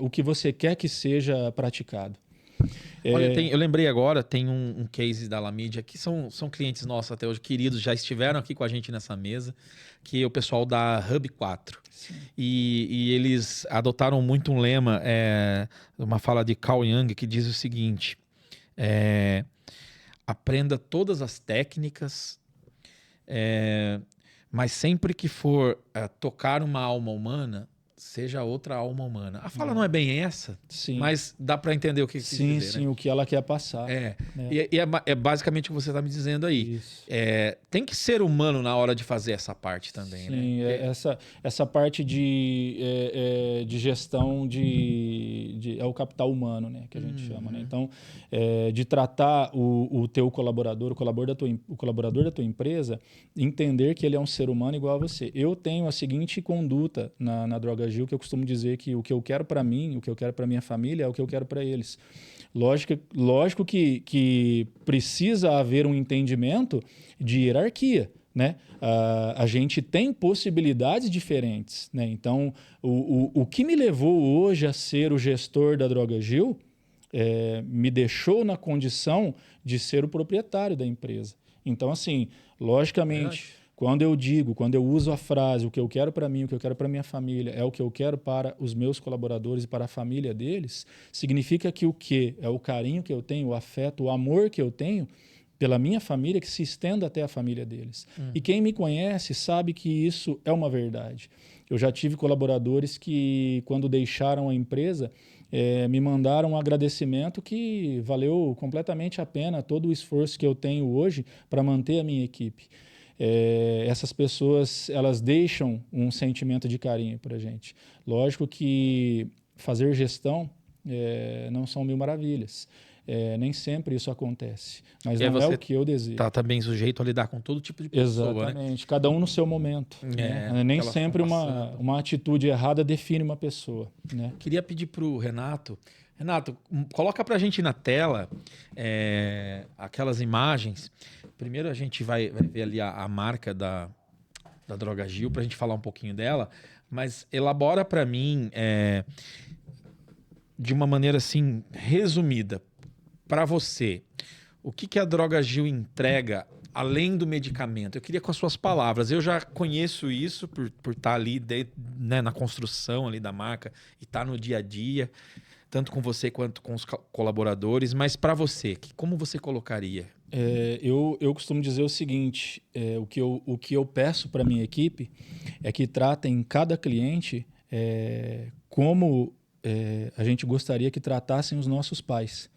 o que você quer que seja praticado. Olha, eu lembrei agora, tem um case da Alamídia, que são clientes nossos até hoje, queridos, já estiveram aqui com a gente nessa mesa, que é o pessoal da Hub 4. E eles adotaram muito um lema, uma fala de Carl Jung, que diz o seguinte: aprenda todas as técnicas, mas sempre que for tocar uma alma humana, seja outra alma humana. A fala não é bem essa, mas dá para entender o que quis dizer. Sim, o que ela quer passar. E é basicamente o que você está me dizendo aí. Tem que ser humano na hora de fazer essa parte também. Sim, né? Essa parte de gestão é o capital humano, né, que a gente chama. Né? Então, de tratar o teu colaborador, o colaborador da tua empresa, entender que ele é um ser humano igual a você. Eu tenho a seguinte conduta na Droga Droga Gil, que eu costumo dizer que o que eu quero para mim, o que eu quero para minha família é o que eu quero para eles. Lógico que precisa haver um entendimento de hierarquia, né? A gente tem possibilidades diferentes, né? Então, o que me levou hoje a ser o gestor da Droga Gil me deixou na condição de ser o proprietário da empresa. Então, assim, logicamente, quando eu uso a frase o que eu quero para mim, o que eu quero para minha família, é o que eu quero para os meus colaboradores e para a família deles, significa que o que é o carinho que eu tenho, o afeto, o amor que eu tenho pela minha família, que se estenda até a família deles. E quem me conhece sabe que isso é uma verdade. Eu já tive colaboradores que, quando deixaram a empresa, me mandaram um agradecimento que valeu completamente a pena todo o esforço que eu tenho hoje para manter a minha equipe. Essas pessoas, elas deixam um sentimento de carinho para a gente. Lógico que fazer gestão não são mil maravilhas. Nem sempre isso acontece, mas não é o que eu desejo. Tá bem sujeito a lidar com todo tipo de pessoa, exatamente, né? Cada um no seu momento. Né? Nem sempre uma atitude errada define uma pessoa. Né? Queria pedir para o Renato, coloca para a gente na tela aquelas imagens. Primeiro a gente vai ver ali a marca da Droga Gil, para a gente falar um pouquinho dela, mas elabora para mim de uma maneira assim resumida, para você, o que a Droga Gil entrega além do medicamento? Eu queria com as suas palavras. Eu já conheço isso por estar ali né, na construção ali da marca e estar no dia a dia, tanto com você quanto com os colaboradores. Mas para você, como você colocaria? Eu costumo dizer o seguinte, o que eu peço para a minha equipe é que tratem cada cliente como a gente gostaria que tratassem os nossos pais.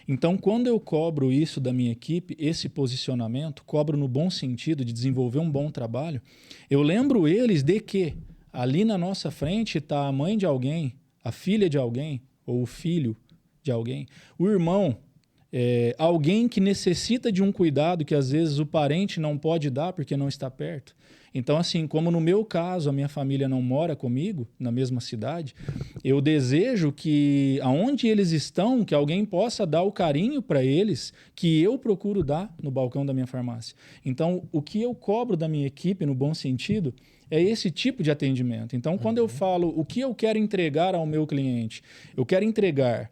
Então, quando eu cobro isso da minha equipe, esse posicionamento, cobro no bom sentido de desenvolver um bom trabalho, eu lembro eles de que ali na nossa frente está a mãe de alguém, a filha de alguém, ou o filho de alguém, o irmão, alguém que necessita de um cuidado que às vezes o parente não pode dar porque não está perto. Então, assim, como no meu caso, a minha família não mora comigo na mesma cidade, eu desejo que, aonde eles estão, que alguém possa dar o carinho para eles que eu procuro dar no balcão da minha farmácia. Então, o que eu cobro da minha equipe, no bom sentido, é esse tipo de atendimento. Então, quando eu falo o que eu quero entregar ao meu cliente, eu quero entregar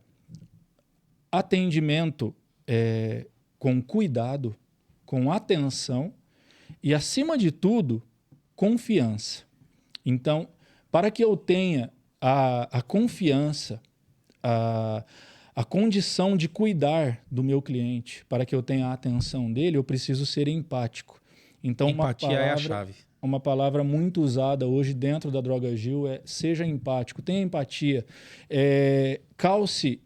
atendimento com cuidado, com atenção e, acima de tudo, confiança. Então, para que eu tenha a confiança, a condição de cuidar do meu cliente, para que eu tenha a atenção dele, eu preciso ser empático. Então, empatia é a chave. Uma palavra muito usada hoje dentro da Droga Gil é seja empático, tenha empatia, calce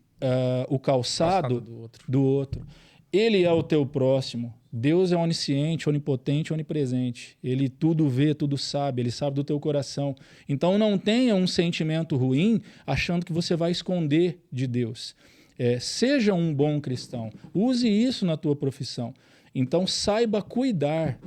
o calçado do outro. Ele é o teu próximo. Deus é onisciente, onipotente, onipresente. Ele tudo vê, tudo sabe. Ele sabe do teu coração. Então não tenha um sentimento ruim achando que você vai esconder de Deus. Seja um bom cristão. Use isso na tua profissão. Então saiba cuidar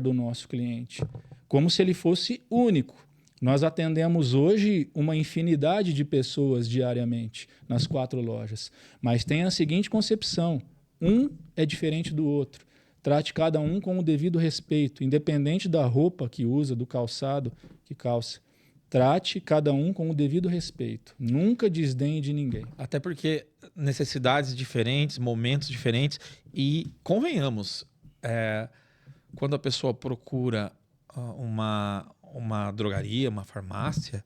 do nosso cliente, como se ele fosse único. Nós atendemos hoje uma infinidade de pessoas diariamente nas 4 lojas, mas tem a seguinte concepção: um é diferente do outro. Trate cada um com o devido respeito, independente da roupa que usa, do calçado que calça. Trate cada um com o devido respeito. Nunca desdenhe de ninguém. Até porque necessidades diferentes, momentos diferentes. E convenhamos, quando a pessoa procura uma drogaria, uma farmácia,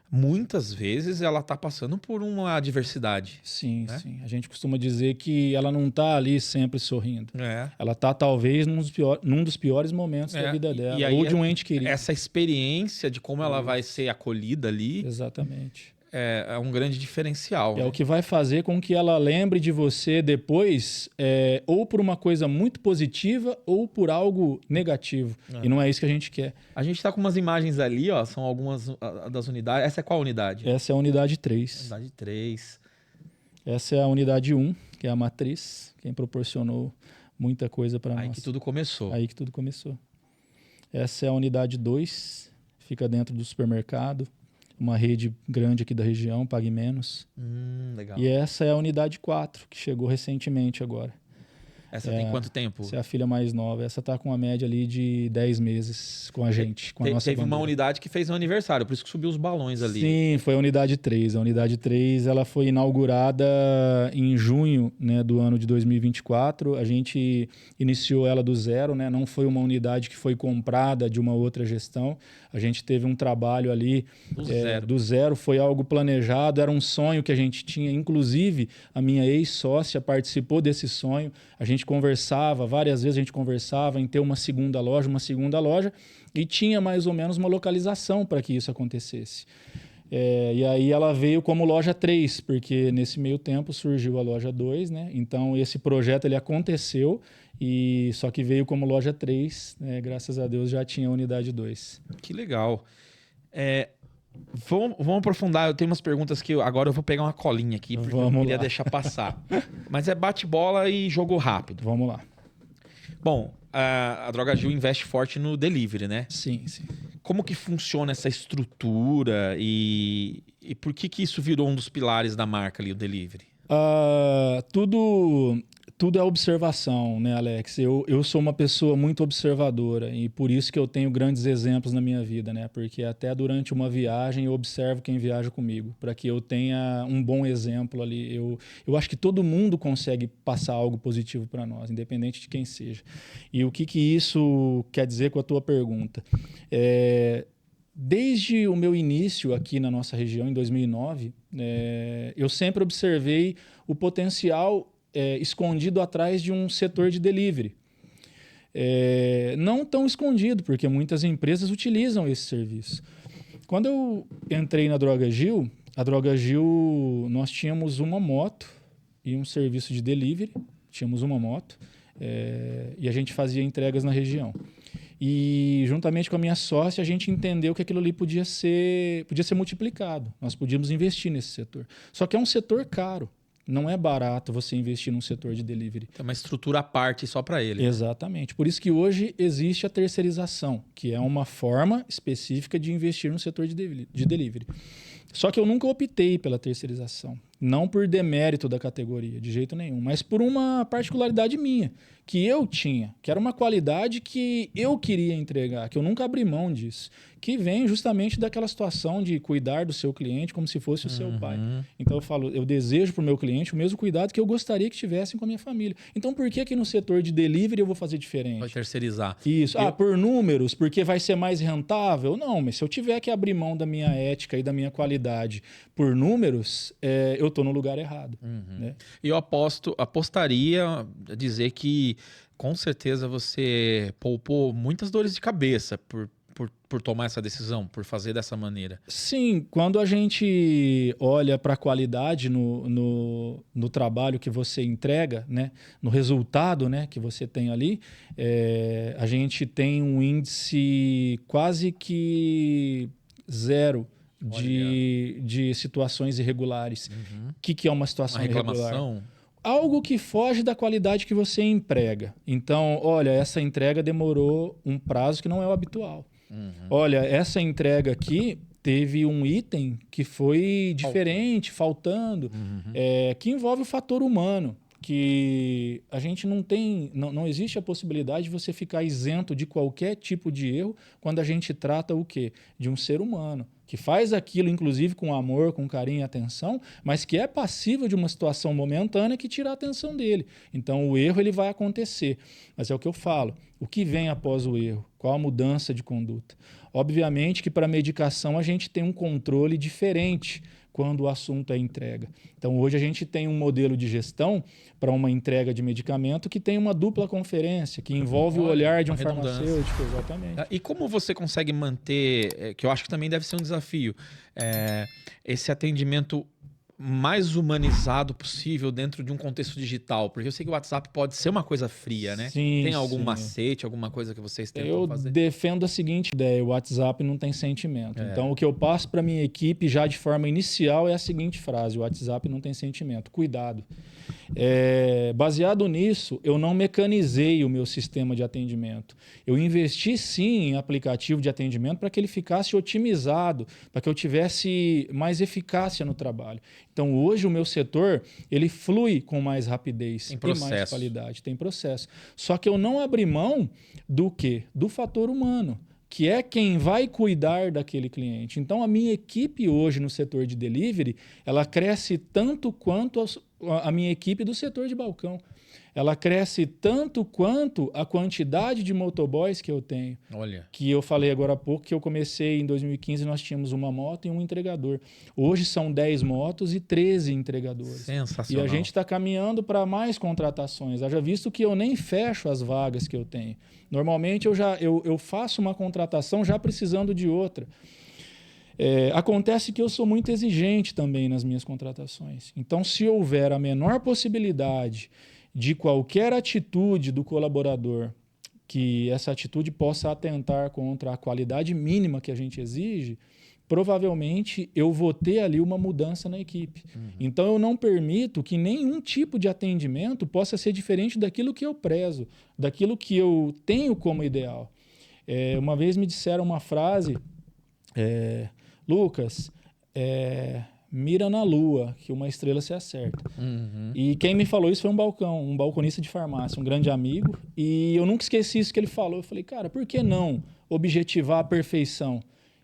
muitas vezes ela está passando por uma adversidade. Sim, né? sim. A gente costuma dizer que ela não está ali sempre sorrindo. Ela está talvez num dos piores momentos da vida dela, ou de um ente querido. Essa experiência de como ela vai ser acolhida ali. Exatamente. É um grande diferencial. É o que vai fazer com que ela lembre de você depois, ou por uma coisa muito positiva ou por algo negativo. E não é isso que a gente quer. A gente está com umas imagens ali, ó, são algumas das unidades. Essa é qual unidade? Essa é a unidade 3. Unidade 3. Essa é a unidade 1, que é a matriz, quem proporcionou muita coisa para nós. Aí que tudo começou. Aí que tudo começou. Essa é a unidade 2, fica dentro do supermercado, uma rede grande aqui da região, Pague Menos. Legal. E essa é a unidade 4, que chegou recentemente agora. Essa tem quanto tempo? Essa é a filha mais nova. Essa tá com uma média ali de 10 meses com a gente, com a nossa Teve uma bandeira. unidade que fez um aniversário, por isso que subiu os balões ali. Sim, foi a unidade 3. A unidade 3 ela foi inaugurada em junho, né, do ano de 2024. A gente iniciou ela do zero, né? Não foi uma unidade que foi comprada de uma outra gestão. A gente teve um trabalho ali do zero. Foi algo planejado, era um sonho que a gente tinha. Inclusive, a minha ex-sócia participou desse sonho. A gente conversava, várias vezes a gente conversava em ter uma segunda loja, e tinha mais ou menos uma localização para que isso acontecesse. E aí ela veio como loja 3, porque nesse meio tempo surgiu a loja 2, né? Então esse projeto ele aconteceu, e só que veio como loja 3, né? Graças a Deus já tinha a unidade 2. Que legal. Vamos aprofundar. Eu tenho umas perguntas que agora eu vou pegar uma colinha aqui, porque eu não queria deixar passar. Mas é bate-bola e jogo rápido. Vamos lá. Bom, a Droga Gil investe forte no delivery, né? Sim, sim. Como que funciona essa estrutura e por que isso virou um dos pilares da marca ali, o delivery? Tudo é observação, né, Alex? Eu sou uma pessoa muito observadora, e por isso que eu tenho grandes exemplos na minha vida, né? Porque até durante uma viagem eu observo quem viaja comigo, para que eu tenha um bom exemplo ali. Eu acho que todo mundo consegue passar algo positivo para nós, independente de quem seja. E o que isso quer dizer com a tua pergunta? Desde o meu início aqui na nossa região, em 2009, eu sempre observei o potencial escondido atrás de um setor de delivery. Não tão escondido, porque muitas empresas utilizam esse serviço. Quando eu entrei na Droga Gil, a Droga Gil, nós tínhamos uma moto e um serviço de delivery. Tínhamos uma moto e a gente fazia entregas na região. E juntamente com a minha sócia, a gente entendeu que aquilo ali podia ser multiplicado. Nós podíamos investir nesse setor. Só que é um setor caro. Não é barato você investir num setor de delivery. Tem uma estrutura à parte só para ele. Exatamente. Por isso que hoje existe a terceirização, que é uma forma específica de investir no setor de delivery. Só que eu nunca optei pela terceirização. Não por demérito da categoria, de jeito nenhum, mas por uma particularidade minha, que eu tinha, que era uma qualidade que eu queria entregar, que eu nunca abri mão disso, que vem justamente daquela situação de cuidar do seu cliente como se fosse o seu pai. Então eu falo, eu desejo para o meu cliente o mesmo cuidado que eu gostaria que tivessem com a minha família. Então por que no setor de delivery eu vou fazer diferente? Vai terceirizar. Isso. Por números, porque vai ser mais rentável? Não, mas se eu tiver que abrir mão da minha ética e da minha qualidade por números, eu estou no lugar errado. Né? E eu apostaria a dizer que com certeza você poupou muitas dores de cabeça por tomar essa decisão, por fazer dessa maneira. Sim, quando a gente olha para a qualidade no trabalho que você entrega, né, no resultado, né, que você tem ali, a gente tem um índice quase que zero de situações irregulares. O que é uma situação irregular? Algo que foge da qualidade que você emprega. Então, olha, essa entrega demorou um prazo que não é o habitual. Olha, essa entrega aqui teve um item que foi diferente, faltando, que envolve o fator humano, que a gente não existe a possibilidade de você ficar isento de qualquer tipo de erro quando a gente trata o quê? De um ser humano, que faz aquilo, inclusive, com amor, com carinho e atenção, mas que é passível de uma situação momentânea que tira a atenção dele. Então, o erro ele vai acontecer. Mas é o que eu falo. O que vem após o erro? Qual a mudança de conduta? Obviamente que para a medicação a gente tem um controle diferente quando o assunto é entrega. Então, hoje a gente tem um modelo de gestão para uma entrega de medicamento que tem uma dupla conferência, que envolve o olhar de um farmacêutico. Exatamente. E como você consegue manter, que eu acho que também deve ser um desafio, esse atendimento mais humanizado possível dentro de um contexto digital? Porque eu sei que o WhatsApp pode ser uma coisa fria, né? Sim, tem algum macete, alguma coisa que vocês tentam fazer? Eu defendo a seguinte ideia: o WhatsApp não tem sentimento. Então, o que eu passo para minha equipe já de forma inicial é a seguinte frase: o WhatsApp não tem sentimento. Cuidado. Baseado nisso, eu não mecanizei o meu sistema de atendimento. Eu investi sim em aplicativo de atendimento para que ele ficasse otimizado, para que eu tivesse mais eficácia no trabalho. Então, hoje o meu setor ele flui com mais rapidez e mais qualidade. Tem processo. Só que eu não abri mão do quê? Do fator humano, que é quem vai cuidar daquele cliente. Então, a minha equipe hoje no setor de delivery, ela cresce tanto quanto a minha equipe do setor de balcão. Ela cresce tanto quanto a quantidade de motoboys que eu tenho. Olha. Que eu falei agora há pouco que eu comecei em 2015, nós tínhamos uma moto e um entregador. Hoje são 10 motos e 13 entregadores. Sensacional. E a gente está caminhando para mais contratações. Haja visto que eu nem fecho as vagas que eu tenho. Normalmente eu faço uma contratação já precisando de outra. Acontece que eu sou muito exigente também nas minhas contratações. Então, se houver a menor possibilidade de qualquer atitude do colaborador, que essa atitude possa atentar contra a qualidade mínima que a gente exige, provavelmente eu vou ter ali uma mudança na equipe. Então, eu não permito que nenhum tipo de atendimento possa ser diferente daquilo que eu prezo, daquilo que eu tenho como ideal. Uma vez me disseram uma frase, Lucas, mira na lua, que uma estrela se acerta. E quem me falou isso foi um balconista de farmácia, um grande amigo, e eu nunca esqueci isso que ele falou. Eu falei, cara, por que não objetivar a perfeição?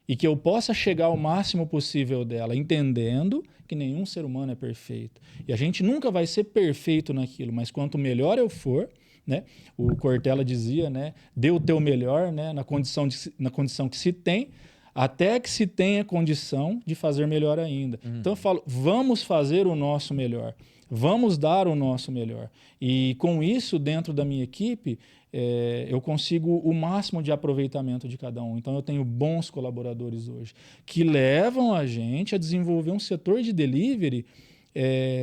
E que eu possa chegar ao máximo possível dela, entendendo que nenhum ser humano é perfeito. E a gente nunca vai ser perfeito naquilo, mas quanto melhor eu for, né? O Cortella dizia, né? Dê o teu melhor, né? na condição que se tem, até que se tenha condição de fazer melhor ainda. Então eu falo, vamos fazer o nosso melhor, vamos dar o nosso melhor. E com isso, dentro da minha equipe, eu consigo o máximo de aproveitamento de cada um. Então eu tenho bons colaboradores hoje, que levam a gente a desenvolver um setor de delivery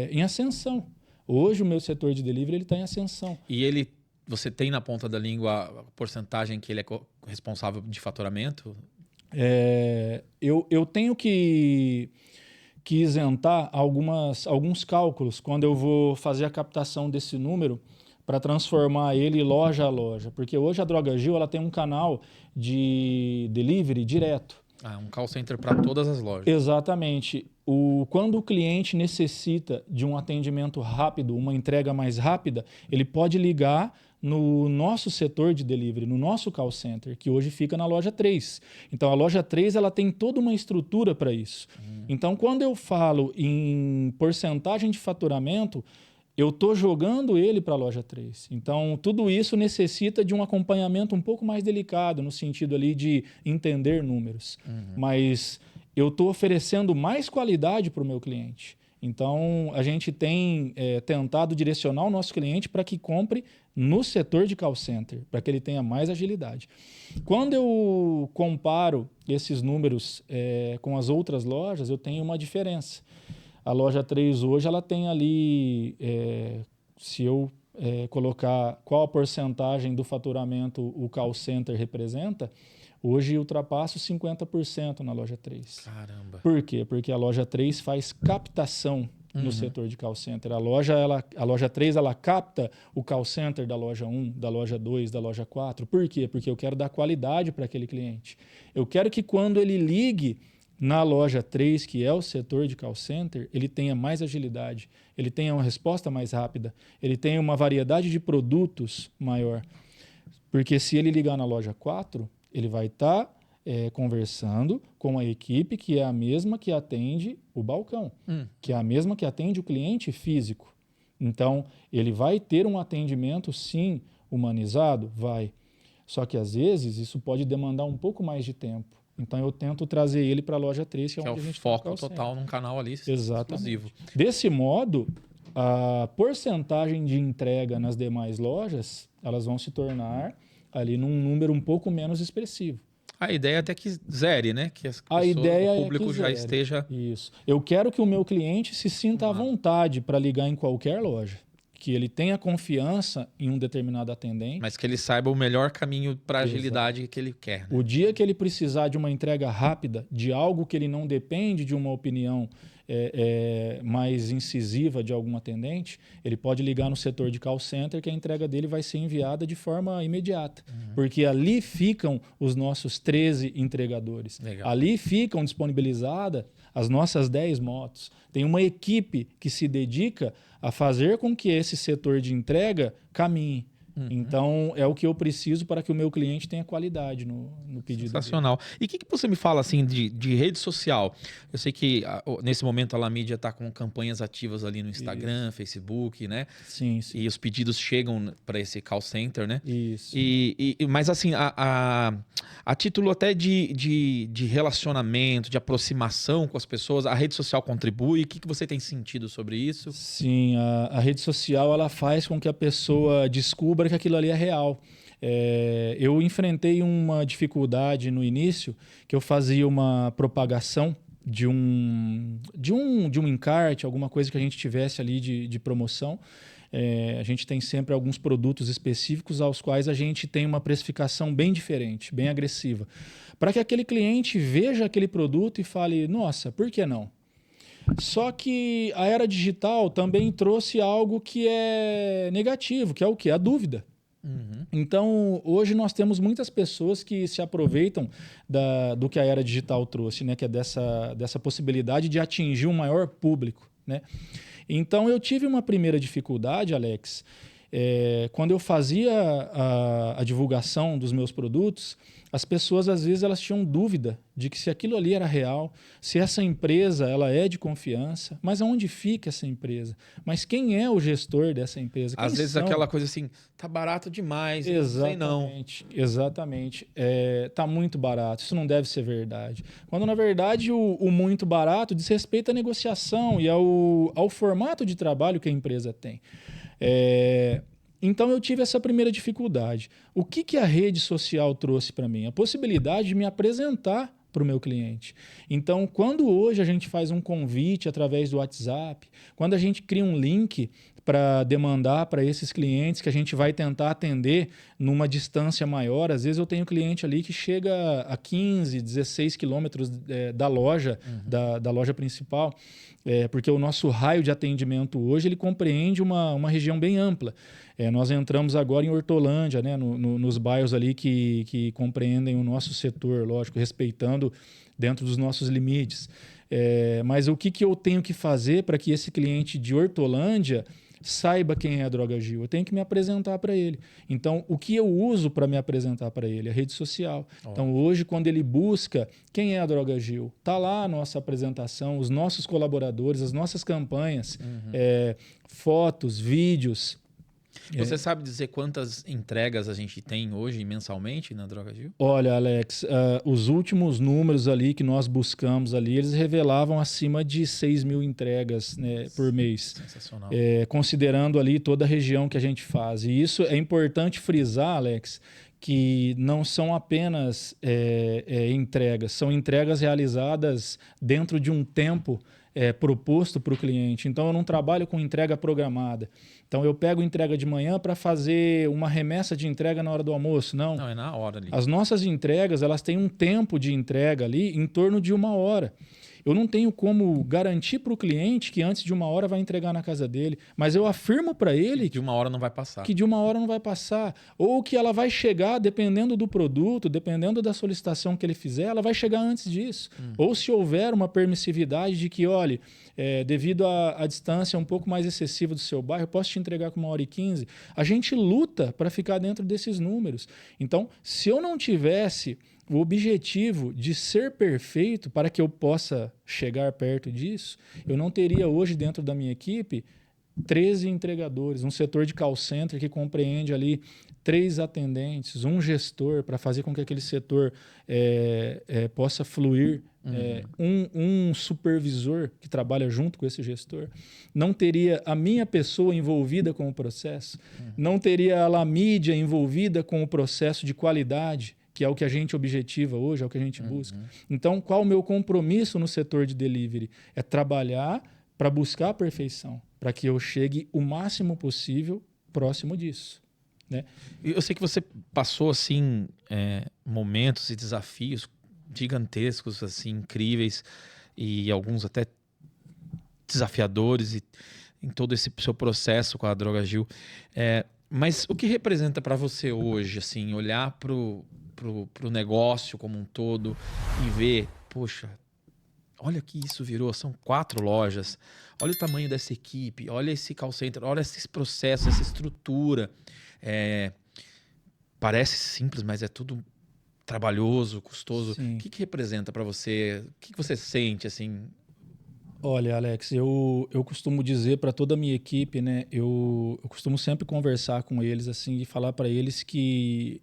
em ascensão. Hoje o meu setor de delivery está em ascensão. E você tem na ponta da língua a porcentagem que ele é responsável de faturamento? Eu tenho que isentar alguns cálculos quando eu vou fazer a captação desse número para transformar ele loja a loja. Porque hoje a Droga Gil ela tem um canal de delivery direto. Um call center para todas as lojas. Exatamente. Quando o cliente necessita de um atendimento rápido, uma entrega mais rápida, ele pode ligar no nosso setor de delivery, no nosso call center, que hoje fica na loja 3. Então, a loja 3 ela tem toda uma estrutura para isso. Então, quando eu falo em porcentagem de faturamento, eu estou jogando ele para a loja 3. Então, tudo isso necessita de um acompanhamento um pouco mais delicado, no sentido ali de entender números. Mas eu estou oferecendo mais qualidade para o meu cliente. Então, a gente tem tentado direcionar o nosso cliente para que compre no setor de call center, para que ele tenha mais agilidade. Quando eu comparo esses números com as outras lojas, eu tenho uma diferença. A loja 3 hoje ela tem ali, se eu colocar qual a porcentagem do faturamento o call center representa, hoje ultrapassa os 50% na loja 3. Caramba. Por quê? Porque a loja 3 faz captação no setor de call center. A loja 3 ela capta o call center da loja 1, da loja 2, da loja 4. Por quê? Porque eu quero dar qualidade para aquele cliente. Eu quero que quando ele ligue na loja 3, que é o setor de call center, ele tenha mais agilidade, ele tenha uma resposta mais rápida, ele tenha uma variedade de produtos maior. Porque se ele ligar na loja 4, ele vai estar conversando com a equipe que é a mesma que atende o balcão, que é a mesma que atende o cliente físico. Então, ele vai ter um atendimento, sim, humanizado? Vai. Só que, às vezes, isso pode demandar um pouco mais de tempo. Então, eu tento trazer ele para a loja 3, que é onde a gente foco total num canal ali exclusivo. Desse modo, a porcentagem de entrega nas demais lojas, elas vão se tornar ali num número um pouco menos expressivo. A ideia é até que zere, né? Que o público já esteja... Isso. Eu quero que o meu cliente se sinta à vontade para ligar em qualquer loja. Que ele tenha confiança em um determinado atendente. Mas que ele saiba o melhor caminho para a agilidade que ele quer. Né? O dia que ele precisar de uma entrega rápida, de algo que ele não depende de uma opinião mais incisiva de algum atendente, ele pode ligar no setor de call center que a entrega dele vai ser enviada de forma imediata. Porque ali ficam os nossos 13 entregadores. Legal. Ali ficam disponibilizadas as nossas 10 motos. Tem uma equipe que se dedica a fazer com que esse setor de entrega caminhe. Então, é o que eu preciso para que o meu cliente tenha qualidade no pedido. Sensacional. Dele. E o que você me fala assim de rede social? Eu sei que nesse momento a LaMídia está com campanhas ativas ali no Instagram, Facebook, né? Sim. E os pedidos chegam para esse call center, né? Isso. Mas assim, a título até de relacionamento, de aproximação com as pessoas, a rede social contribui? O que você tem sentido sobre isso? Sim, a rede social ela faz com que a pessoa descubra que aquilo ali é real. Eu enfrentei uma dificuldade no início, que eu fazia uma propagação de um encarte, alguma coisa que a gente tivesse ali de promoção. A gente tem sempre alguns produtos específicos aos quais a gente tem uma precificação bem diferente, bem agressiva. Para que aquele cliente veja aquele produto e fale, nossa, por que não? Só que a era digital também trouxe algo que é negativo, que é o quê? A dúvida. Então, hoje nós temos muitas pessoas que se aproveitam do que a era digital trouxe, né? Que é dessa possibilidade de atingir um maior público, né? Então, eu tive uma primeira dificuldade, Alex, quando eu fazia a divulgação dos meus produtos, as pessoas, às vezes, elas tinham dúvida de que se aquilo ali era real, se essa empresa ela é de confiança, mas aonde fica essa empresa? Mas quem é o gestor dessa empresa? Às vezes aquela coisa assim, tá barato demais, exatamente, não sei não. Exatamente. Tá muito barato, isso não deve ser verdade. Quando, na verdade, o muito barato diz respeito à negociação e ao formato de trabalho que a empresa tem. Então eu tive essa primeira dificuldade. O que a rede social trouxe para mim? A possibilidade de me apresentar para o meu cliente. Então, quando hoje a gente faz um convite através do WhatsApp, quando a gente cria um link para demandar para esses clientes que a gente vai tentar atender numa distância maior, às vezes eu tenho cliente ali que chega a 15, 16 quilômetros da loja, da loja principal, porque o nosso raio de atendimento hoje ele compreende uma região bem ampla. Nós entramos agora em Hortolândia, né, nos bairros ali que compreendem o nosso setor, lógico, respeitando dentro dos nossos limites. Mas o que eu tenho que fazer para que esse cliente de Hortolândia saiba quem é a Droga Gil? Eu tenho que me apresentar para ele. Então, o que eu uso para me apresentar para ele? A rede social. Então, hoje, quando ele busca quem é a Droga Gil, está lá a nossa apresentação, os nossos colaboradores, as nossas campanhas, fotos, vídeos. Você sabe dizer quantas entregas a gente tem hoje mensalmente na Droga Gil? Olha, Alex, os últimos números ali que nós buscamos ali, eles revelavam acima de 6 mil entregas, né, por mês. Sensacional. Considerando ali toda a região que a gente faz. E isso é importante frisar, Alex, que não são apenas entregas, são entregas realizadas dentro de um tempo proposto para o cliente. Então, eu não trabalho com entrega programada. Então, eu pego entrega de manhã para fazer uma remessa de entrega na hora do almoço. Não, é na hora ali. As nossas entregas, elas têm um tempo de entrega ali em torno de 1 hora. Eu não tenho como garantir para o cliente que antes de 1 hora vai entregar na casa dele, mas eu afirmo para ele que de 1 hora não vai passar. Que de 1 hora não vai passar. Ou que ela vai chegar, dependendo do produto, dependendo da solicitação que ele fizer, ela vai chegar antes disso. Ou se houver uma permissividade de que, olha, devido à distância um pouco mais excessiva do seu bairro, eu posso te entregar com 1h15. A gente luta para ficar dentro desses números. Então, se eu não tivesse o objetivo de ser perfeito para que eu possa chegar perto disso, eu não teria hoje dentro da minha equipe 13 entregadores, um setor de call center que compreende ali 3 atendentes, um gestor para fazer com que aquele setor possa fluir, um supervisor que trabalha junto com esse gestor. Não teria a minha pessoa envolvida com o processo, não teria a LaMídia envolvida com o processo de qualidade, que é o que a gente objetiva hoje, é o que a gente busca. Então, qual o meu compromisso no setor de delivery? É trabalhar para buscar a perfeição, para que eu chegue o máximo possível próximo disso. Né? Eu sei que você passou assim momentos e desafios gigantescos, assim, incríveis, e alguns até desafiadores e em todo esse seu processo com a Droga Gil. Mas o que representa para você hoje, assim, olhar pro negócio como um todo e ver, poxa, olha que isso virou, são 4 lojas, olha o tamanho dessa equipe, olha esse call center, olha esse processo, essa estrutura. Parece simples, mas é tudo trabalhoso, custoso. Sim. O que representa para você? O que você sente, assim? Olha, Alex, eu costumo dizer para toda a minha equipe, né? Eu costumo sempre conversar com eles assim e falar para eles que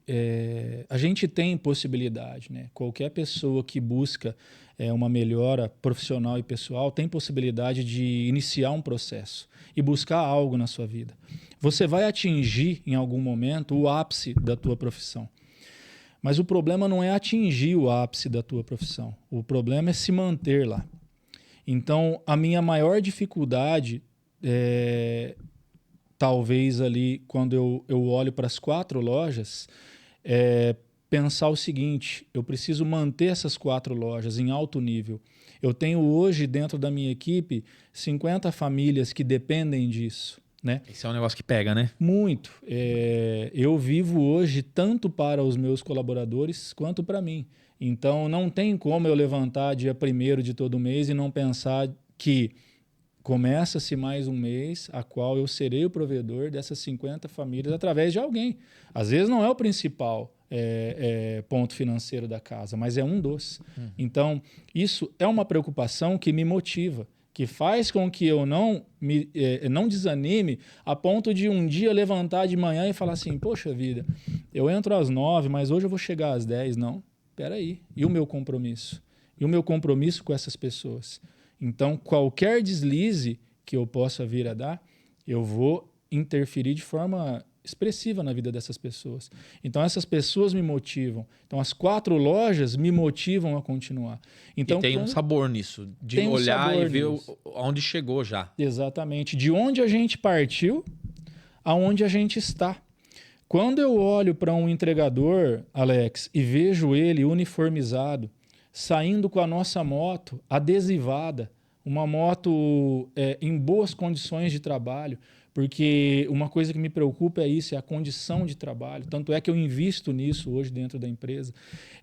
a gente tem possibilidade, né? Qualquer pessoa que busca uma melhora profissional e pessoal tem possibilidade de iniciar um processo e buscar algo na sua vida. Você vai atingir em algum momento o ápice da tua profissão. Mas o problema não é atingir o ápice da tua profissão. O problema é se manter lá. Então, a minha maior dificuldade, talvez ali, quando eu olho para as 4 lojas, é pensar o seguinte: eu preciso manter essas 4 lojas em alto nível. Eu tenho hoje, dentro da minha equipe, 50 famílias que dependem disso. Né? Esse é um negócio que pega, né? Muito. Eu vivo hoje tanto para os meus colaboradores quanto para mim. Então, não tem como eu levantar dia 1º de todo mês e não pensar que começa-se mais um mês a qual eu serei o provedor dessas 50 famílias através de alguém. Às vezes não é o principal ponto financeiro da casa, mas é um dos. Então, isso é uma preocupação que me motiva, que faz com que eu não desanime a ponto de um dia levantar de manhã e falar assim, poxa vida, eu entro às 9, mas hoje eu vou chegar às 10. Não. Peraí, e o meu compromisso? E o meu compromisso com essas pessoas? Então, qualquer deslize que eu possa vir a dar, eu vou interferir de forma expressiva na vida dessas pessoas. Então, essas pessoas me motivam. Então, as 4 lojas me motivam a continuar. Então, e tem um sabor nisso, de olhar e ver onde chegou já. Exatamente. De onde a gente partiu, aonde a gente está. Quando eu olho para um entregador, Alex, e vejo ele uniformizado, saindo com a nossa moto adesivada, uma moto em boas condições de trabalho, porque uma coisa que me preocupa é isso, é a condição de trabalho. Tanto é que eu invisto nisso hoje dentro da empresa.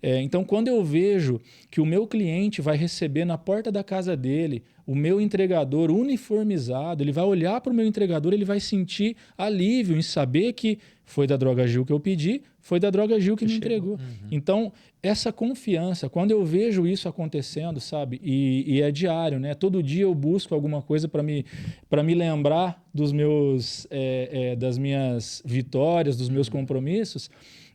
Então, quando eu vejo que o meu cliente vai receber na porta da casa dele o meu entregador uniformizado, ele vai olhar para o meu entregador, ele vai sentir alívio em saber que foi da Droga Gil que eu pedi, foi da Droga Gil que me entregou. Então, essa confiança, quando eu vejo isso acontecendo, sabe? E é diário, né? Todo dia eu busco alguma coisa para me lembrar dos meus, das minhas vitórias, dos meus compromissos.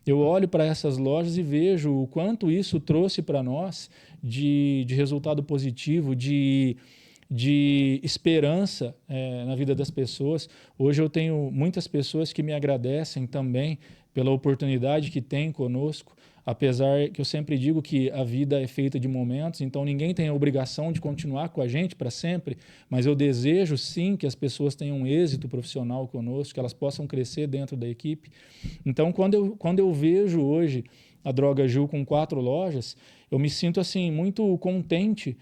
Eu olho para essas lojas e vejo o quanto isso trouxe para nós de resultado positivo, de esperança na vida das pessoas. Hoje eu tenho muitas pessoas que me agradecem também pela oportunidade que têm conosco, apesar que eu sempre digo que a vida é feita de momentos, então ninguém tem a obrigação de continuar com a gente para sempre, mas eu desejo sim que as pessoas tenham êxito profissional conosco, que elas possam crescer dentro da equipe. Então, quando eu vejo hoje a Droga Gil com 4 lojas, eu me sinto assim muito contente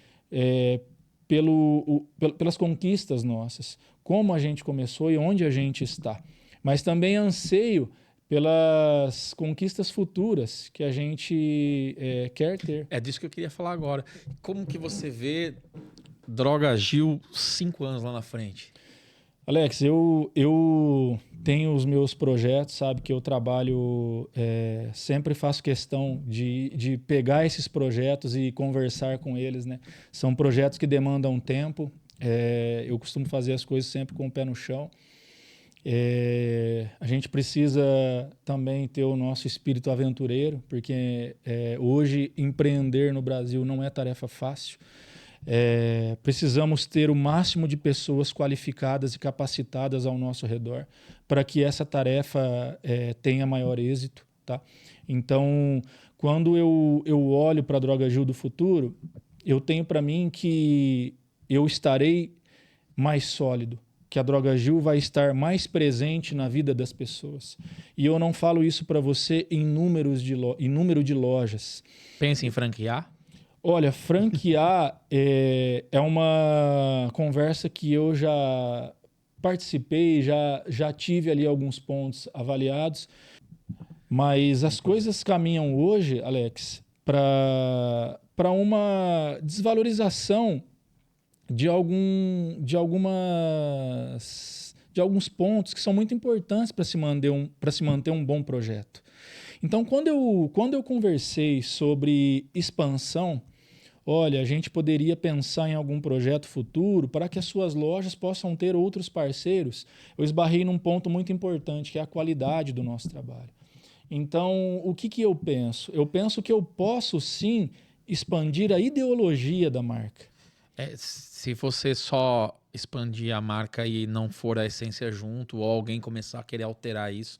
pelas conquistas nossas, como a gente começou e onde a gente está. Mas também anseio pelas conquistas futuras que a gente quer ter. É disso que eu queria falar agora. Como que você vê Droga Gil 5 anos lá na frente? Alex, eu tenho os meus projetos, sabe, que eu trabalho, sempre faço questão de pegar esses projetos e conversar com eles, né? São projetos que demandam tempo, eu costumo fazer as coisas sempre com o pé no chão. A gente precisa também ter o nosso espírito aventureiro, porque hoje empreender no Brasil não é tarefa fácil. Precisamos ter o máximo de pessoas qualificadas e capacitadas ao nosso redor para que essa tarefa tenha maior êxito. Tá? Então, quando eu olho para a Droga Gil do futuro, eu tenho para mim que eu estarei mais sólido, que a Droga Gil vai estar mais presente na vida das pessoas. E eu não falo isso para você em número de lojas. Pensa em franquear? Olha, franquear é uma conversa que eu já participei, já tive ali alguns pontos avaliados, mas as coisas caminham hoje, Alex, para uma desvalorização de alguns pontos que são muito importantes para se manter um bom projeto. Então, quando eu conversei sobre expansão, olha, a gente poderia pensar em algum projeto futuro para que as suas lojas possam ter outros parceiros. Eu esbarrei num ponto muito importante, que é a qualidade do nosso trabalho. Então, o que eu penso? Eu penso que eu posso sim expandir a ideologia da marca. Se você só expandir a marca e não for a essência junto, ou alguém começar a querer alterar isso,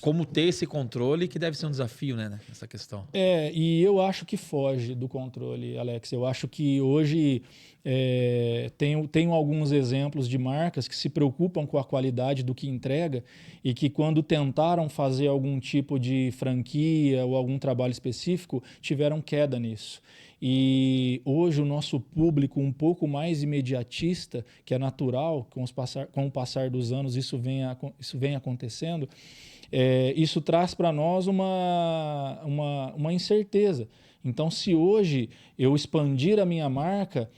como ter esse controle, que deve ser um desafio, né, nessa questão. E eu acho que foge do controle, Alex. Eu acho que hoje tenho alguns exemplos de marcas que se preocupam com a qualidade do que entrega e que, quando tentaram fazer algum tipo de franquia ou algum trabalho específico, tiveram queda nisso. E hoje o nosso público um pouco mais imediatista, que é natural, com o passar dos anos isso vem acontecendo, isso traz para nós uma incerteza. Então, se hoje eu expandir a minha marca,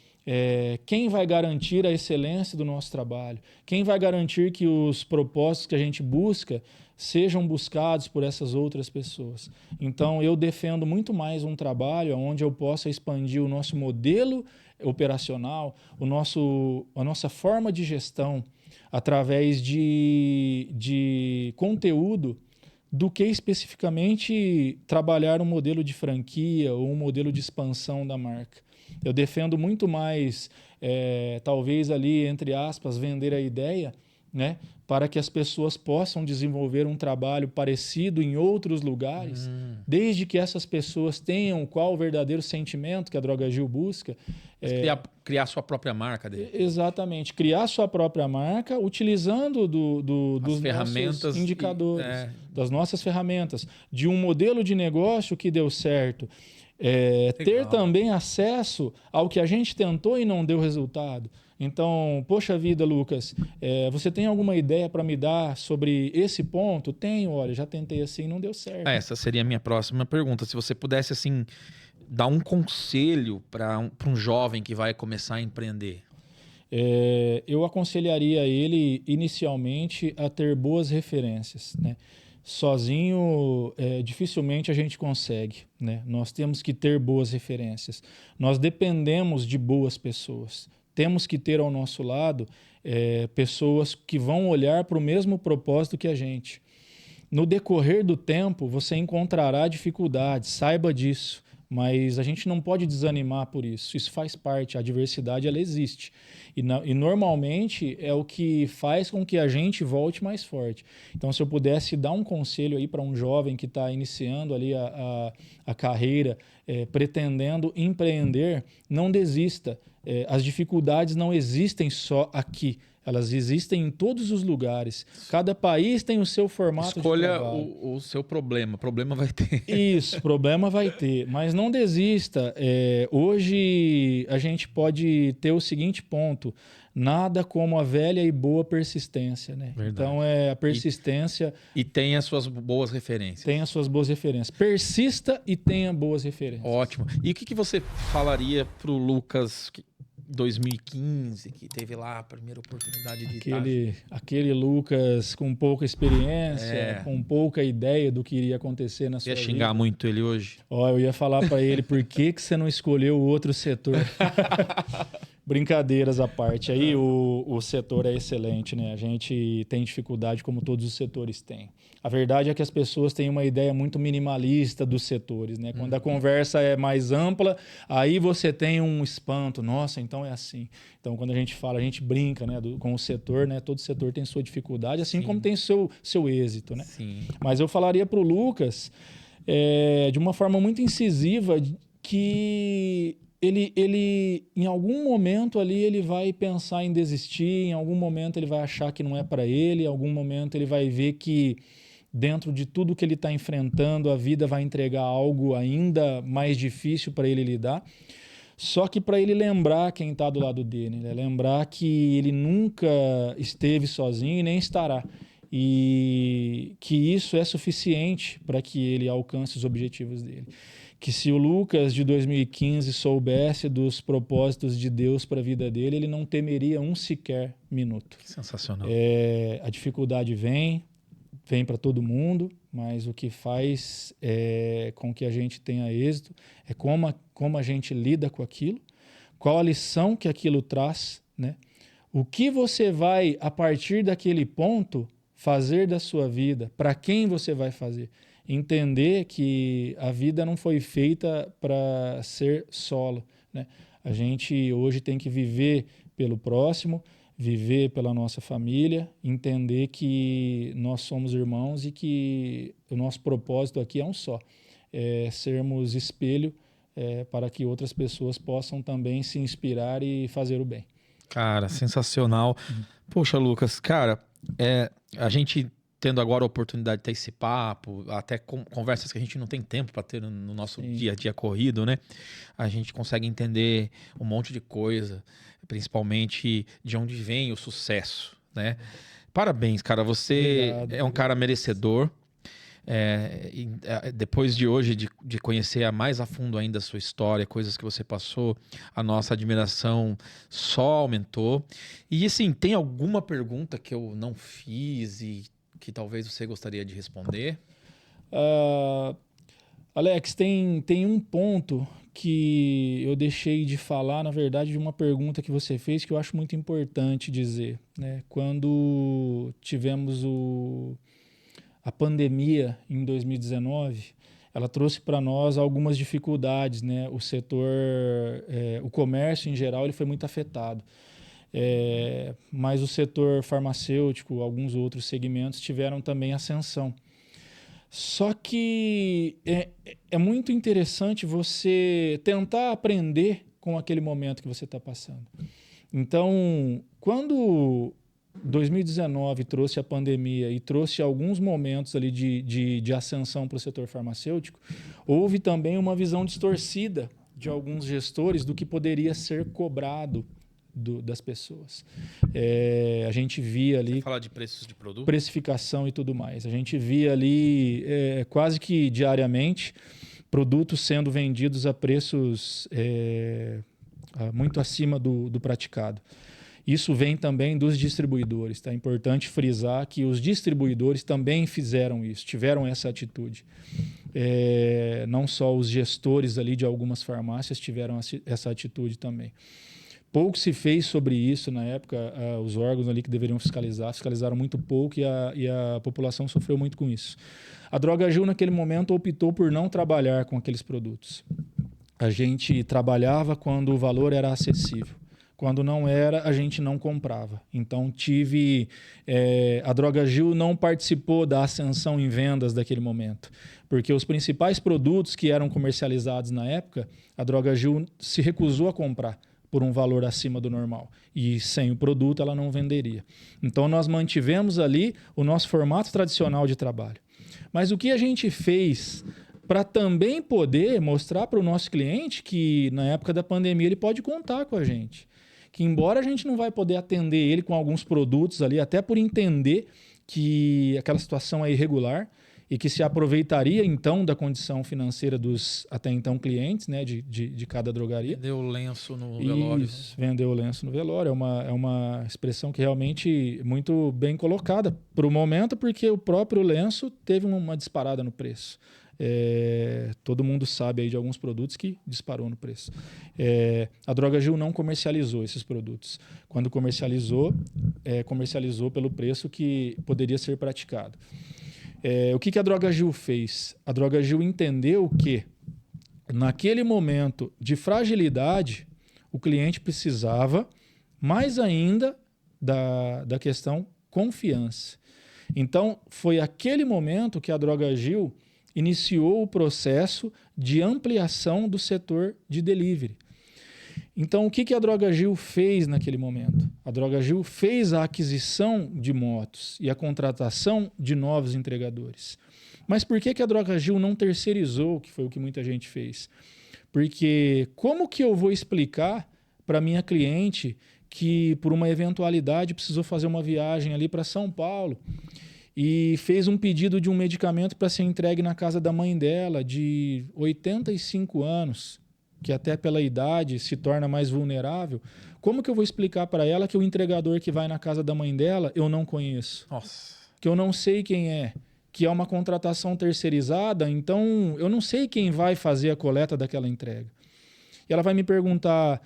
quem vai garantir a excelência do nosso trabalho? Quem vai garantir que os propósitos que a gente busca sejam buscados por essas outras pessoas? Então, eu defendo muito mais um trabalho onde eu possa expandir o nosso modelo operacional, a nossa forma de gestão, através de conteúdo, do que especificamente trabalhar um modelo de franquia ou um modelo de expansão da marca. Eu defendo muito mais, talvez ali, entre aspas, vender a ideia, né, para que as pessoas possam desenvolver um trabalho parecido em outros lugares, desde que essas pessoas tenham qual o verdadeiro sentimento que a Droga Gil busca. Criar sua própria marca dele. Exatamente. Criar sua própria marca utilizando dos ferramentas, nossos indicadores, das nossas ferramentas, de um modelo de negócio que deu certo. Ter também acesso ao que a gente tentou e não deu resultado. Então, poxa vida, Lucas, você tem alguma ideia para me dar sobre esse ponto? Tenho, olha, já tentei assim e não deu certo. Essa seria a minha próxima pergunta. Se você pudesse, assim, dar um conselho para um jovem que vai começar a empreender. Eu aconselharia ele, inicialmente, a ter boas referências, né? Sozinho, dificilmente a gente consegue, né? Nós temos que ter boas referências. Nós dependemos de boas pessoas. Temos que ter ao nosso lado pessoas que vão olhar para o mesmo propósito que a gente. No decorrer do tempo, você encontrará dificuldades, saiba disso. Mas a gente não pode desanimar por isso. Isso faz parte, a adversidade ela existe. E normalmente é o que faz com que a gente volte mais forte. Então, se eu pudesse dar um conselho aí para um jovem que está iniciando ali a carreira, pretendendo empreender, não desista. As dificuldades não existem só aqui. Elas existem em todos os lugares. Cada país tem o seu formato de trabalho. Escolha o seu problema. Problema vai ter. Isso, problema vai ter. Mas não desista. Hoje a gente pode ter o seguinte ponto. Nada como a velha e boa persistência, né? Então, a persistência... E tenha as suas boas referências. Tenha as suas boas referências. Persista e tenha boas referências. Ótimo. E o que você falaria pro Lucas... 2015, que teve lá a primeira oportunidade de aquele Lucas com pouca experiência, com pouca ideia do que iria acontecer na sua vida. Ia xingar muito ele hoje? Eu ia falar para ele, por que você não escolheu o outro setor? Brincadeiras à parte. Aí o setor é excelente, né? A gente tem dificuldade como todos os setores têm. A verdade é que as pessoas têm uma ideia muito minimalista dos setores, né? Quando a conversa é mais ampla, aí você tem um espanto. Nossa, então é assim. Então, quando a gente fala, a gente brinca, né, com o setor, né? Todo setor tem sua dificuldade, assim como tem seu êxito, né? Sim. Mas eu falaria para o Lucas, de uma forma muito incisiva, que ele em algum momento ali ele vai pensar em desistir, em algum momento ele vai achar que não é para ele, em algum momento ele vai ver que dentro de tudo que ele está enfrentando, a vida vai entregar algo ainda mais difícil para ele lidar. Só que para ele lembrar quem está do lado dele, né? Lembrar que ele nunca esteve sozinho e nem estará. E que isso é suficiente para que ele alcance os objetivos dele. Que se o Lucas de 2015 soubesse dos propósitos de Deus para a vida dele, ele não temeria um sequer minuto. Que sensacional. A dificuldade vem para todo mundo, mas o que faz com que a gente tenha êxito é como a gente lida com aquilo, qual a lição que aquilo traz, né? O que você vai, a partir daquele ponto, fazer da sua vida, para quem você vai fazer. Entender que a vida não foi feita para ser solo, né? A gente hoje tem que viver pelo próximo, viver pela nossa família, entender que nós somos irmãos e que o nosso propósito aqui é um só, sermos espelho para que outras pessoas possam também se inspirar e fazer o bem. Cara, sensacional. Poxa, Lucas, cara, a gente tendo agora a oportunidade de ter esse papo, até conversas que a gente não tem tempo para ter no nosso dia a dia corrido, né? A gente consegue entender um monte de coisa, principalmente de onde vem o sucesso, né? Parabéns, cara, você é um cara merecedor. Depois de hoje, de conhecer mais a fundo ainda a sua história, coisas que você passou, a nossa admiração só aumentou. E assim, tem alguma pergunta que eu não fiz e que talvez você gostaria de responder? Alex, tem um ponto que eu deixei de falar, na verdade, de uma pergunta que você fez que eu acho muito importante dizer, né? Quando tivemos a pandemia em 2019, ela trouxe para nós algumas dificuldades, né? O setor, o comércio em geral, ele foi muito afetado. Mas o setor farmacêutico, alguns outros segmentos tiveram também ascensão. Só que é muito interessante você tentar aprender com aquele momento que você está passando. Então, quando 2019 trouxe a pandemia e trouxe alguns momentos ali de ascensão para o setor farmacêutico, houve também uma visão distorcida de alguns gestores do que poderia ser cobrado das pessoas. A gente via ali... Você fala de preços de produto? Precificação e tudo mais. A gente via ali quase que diariamente produtos sendo vendidos a preços muito acima do praticado. Isso vem também dos distribuidores. Tá? É importante frisar que os distribuidores também fizeram isso, tiveram essa atitude. Não só os gestores ali de algumas farmácias tiveram essa atitude também. Pouco se fez sobre isso na época, os órgãos ali que deveriam fiscalizaram muito pouco e a população sofreu muito com isso. A Drogagil, naquele momento, optou por não trabalhar com aqueles produtos. A gente trabalhava quando o valor era acessível. Quando não era, a gente não comprava. Então, a Drogagil não participou da ascensão em vendas daquele momento, porque os principais produtos que eram comercializados na época, a Drogagil se recusou a comprar por um valor acima do normal. E sem o produto ela não venderia. Então nós mantivemos ali o nosso formato tradicional de trabalho. Mas o que a gente fez para também poder mostrar para o nosso cliente que na época da pandemia ele pode contar com a gente. Que embora a gente não vai poder atender ele com alguns produtos ali, até por entender que aquela situação é irregular, e que se aproveitaria, então, da condição financeira dos, até então, clientes, né, de cada drogaria. Vendeu o lenço no velório. Isso, vendeu o lenço no velório. É uma expressão que realmente muito bem colocada para o momento, porque o próprio lenço teve uma disparada no preço. Todo mundo sabe aí de alguns produtos que disparou no preço. A Drogagil não comercializou esses produtos. Quando comercializou, comercializou pelo preço que poderia ser praticado. O que a Drogagil fez? A Drogagil entendeu que, naquele momento de fragilidade, o cliente precisava mais ainda da questão confiança. Então, foi aquele momento que a Drogagil iniciou o processo de ampliação do setor de delivery. Então, o que a Drogagil fez naquele momento? A Drogagil fez a aquisição de motos e a contratação de novos entregadores. Mas por que a Drogagil não terceirizou, que foi o que muita gente fez? Porque como que eu vou explicar para minha cliente que por uma eventualidade precisou fazer uma viagem ali para São Paulo e fez um pedido de um medicamento para ser entregue na casa da mãe dela, de 85 anos, que até pela idade se torna mais vulnerável? Como que eu vou explicar para ela que o entregador que vai na casa da mãe dela eu não conheço? Nossa. Que eu não sei quem é, que é uma contratação terceirizada, então eu não sei quem vai fazer a coleta daquela entrega. E ela vai me perguntar,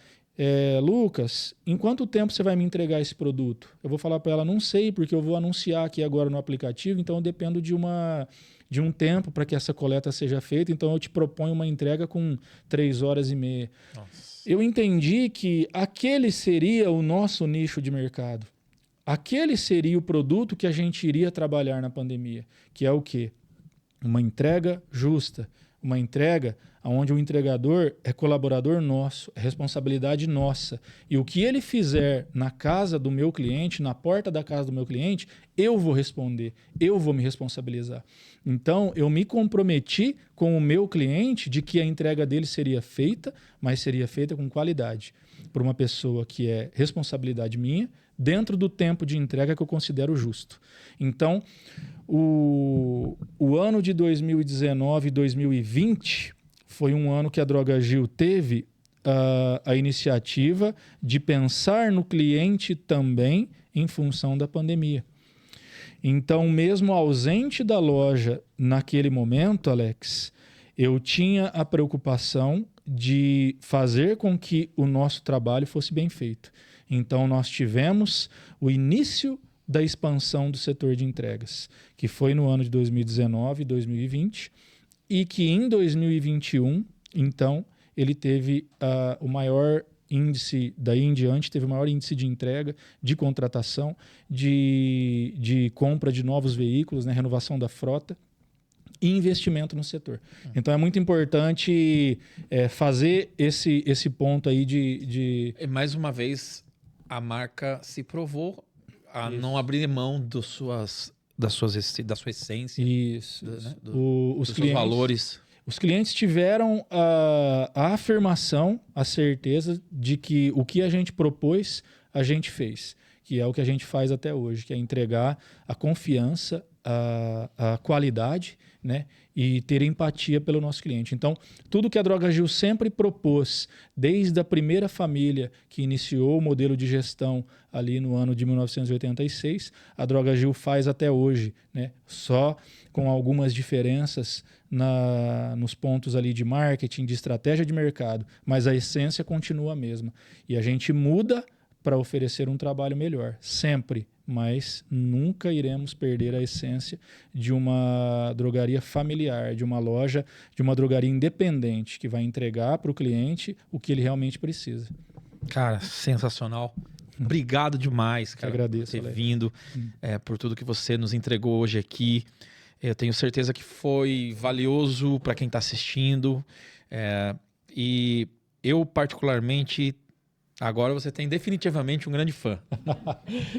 Lucas, em quanto tempo você vai me entregar esse produto? Eu vou falar para ela, não sei, porque eu vou anunciar aqui agora no aplicativo, então eu dependo de um tempo para que essa coleta seja feita, então eu te proponho uma entrega com 3 horas e meia. Nossa. Eu entendi que aquele seria o nosso nicho de mercado. Aquele seria o produto que a gente iria trabalhar na pandemia, que é o quê? Uma entrega justa, uma entrega onde o entregador é colaborador nosso, é responsabilidade nossa. E o que ele fizer na casa do meu cliente, na porta da casa do meu cliente, eu vou responder, eu vou me responsabilizar. Então, eu me comprometi com o meu cliente de que a entrega dele seria feita, mas seria feita com qualidade, por uma pessoa que é responsabilidade minha, dentro do tempo de entrega que eu considero justo. Então, o ano de 2019 e 2020 foi um ano que a Drogagil teve a iniciativa de pensar no cliente também em função da pandemia. Então, mesmo ausente da loja naquele momento, Alex, eu tinha a preocupação de fazer com que o nosso trabalho fosse bem feito. Então, nós tivemos o início da expansão do setor de entregas, que foi no ano de 2019 e 2020, e que em 2021, então, ele teve o maior índice, daí em diante, teve o maior índice de entrega, de contratação, de compra de novos veículos, né, renovação da frota, e investimento no setor. Então é muito importante fazer esse ponto aí de... E mais uma vez, a marca se provou a não abrir mão da sua essência. Isso. Né? Os dos clientes, seus valores. Os clientes tiveram a afirmação, a certeza de que o que a gente propôs, a gente fez. Que é o que a gente faz até hoje, que é entregar a confiança, a qualidade, né? E ter empatia pelo nosso cliente. Então, tudo que a Drogagil sempre propôs, desde a primeira família que iniciou o modelo de gestão ali no ano de 1986, a Drogagil faz até hoje, né? Só com algumas diferenças nos pontos ali de marketing, de estratégia de mercado, mas a essência continua a mesma. E a gente muda para oferecer um trabalho melhor, sempre, mas nunca iremos perder a essência de uma drogaria familiar, de uma loja, de uma drogaria independente, que vai entregar para o cliente o que ele realmente precisa. Cara, sensacional. Obrigado demais, cara, agradeço, por ter Alex. vindo, por tudo que você nos entregou hoje aqui. Eu tenho certeza que foi valioso para quem está assistindo. E eu, particularmente, agora você tem definitivamente um grande fã.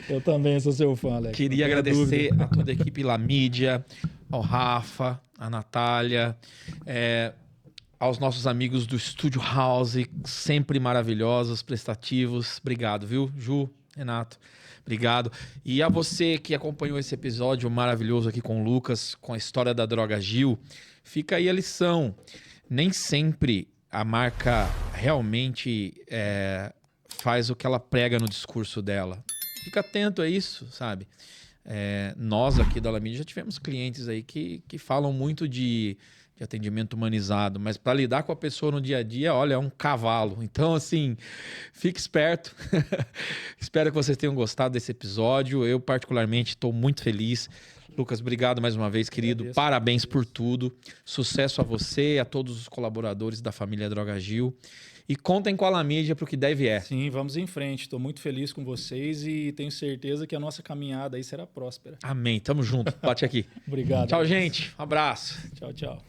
Eu também sou seu fã, Alex. Queria agradecer a toda a equipe La Mídia, ao Rafa, a Natália, aos nossos amigos do Estúdio House, sempre maravilhosos, prestativos. Obrigado, viu, Ju, Renato? Obrigado. E a você que acompanhou esse episódio maravilhoso aqui com o Lucas, com a história da Drogagil, fica aí a lição. Nem sempre a marca realmente faz o que ela prega no discurso dela. Fica atento a isso, sabe? Nós aqui da La Mídia já tivemos clientes aí que falam muito de atendimento humanizado, mas para lidar com a pessoa no dia a dia, olha, é um cavalo. Então, assim, fique esperto. Espero que vocês tenham gostado desse episódio. Eu, particularmente, estou muito feliz. Lucas, obrigado mais uma vez, querido. Agradeço. Parabéns por tudo. Sucesso a você, a todos os colaboradores da família Drogagil. E contem com a La Mídia para o que deve é. Sim, vamos em frente. Estou muito feliz com vocês e tenho certeza que a nossa caminhada aí será próspera. Amém. Tamo junto. Bate aqui. Obrigado. Tchau, Alex. gente. Um abraço. Tchau, tchau.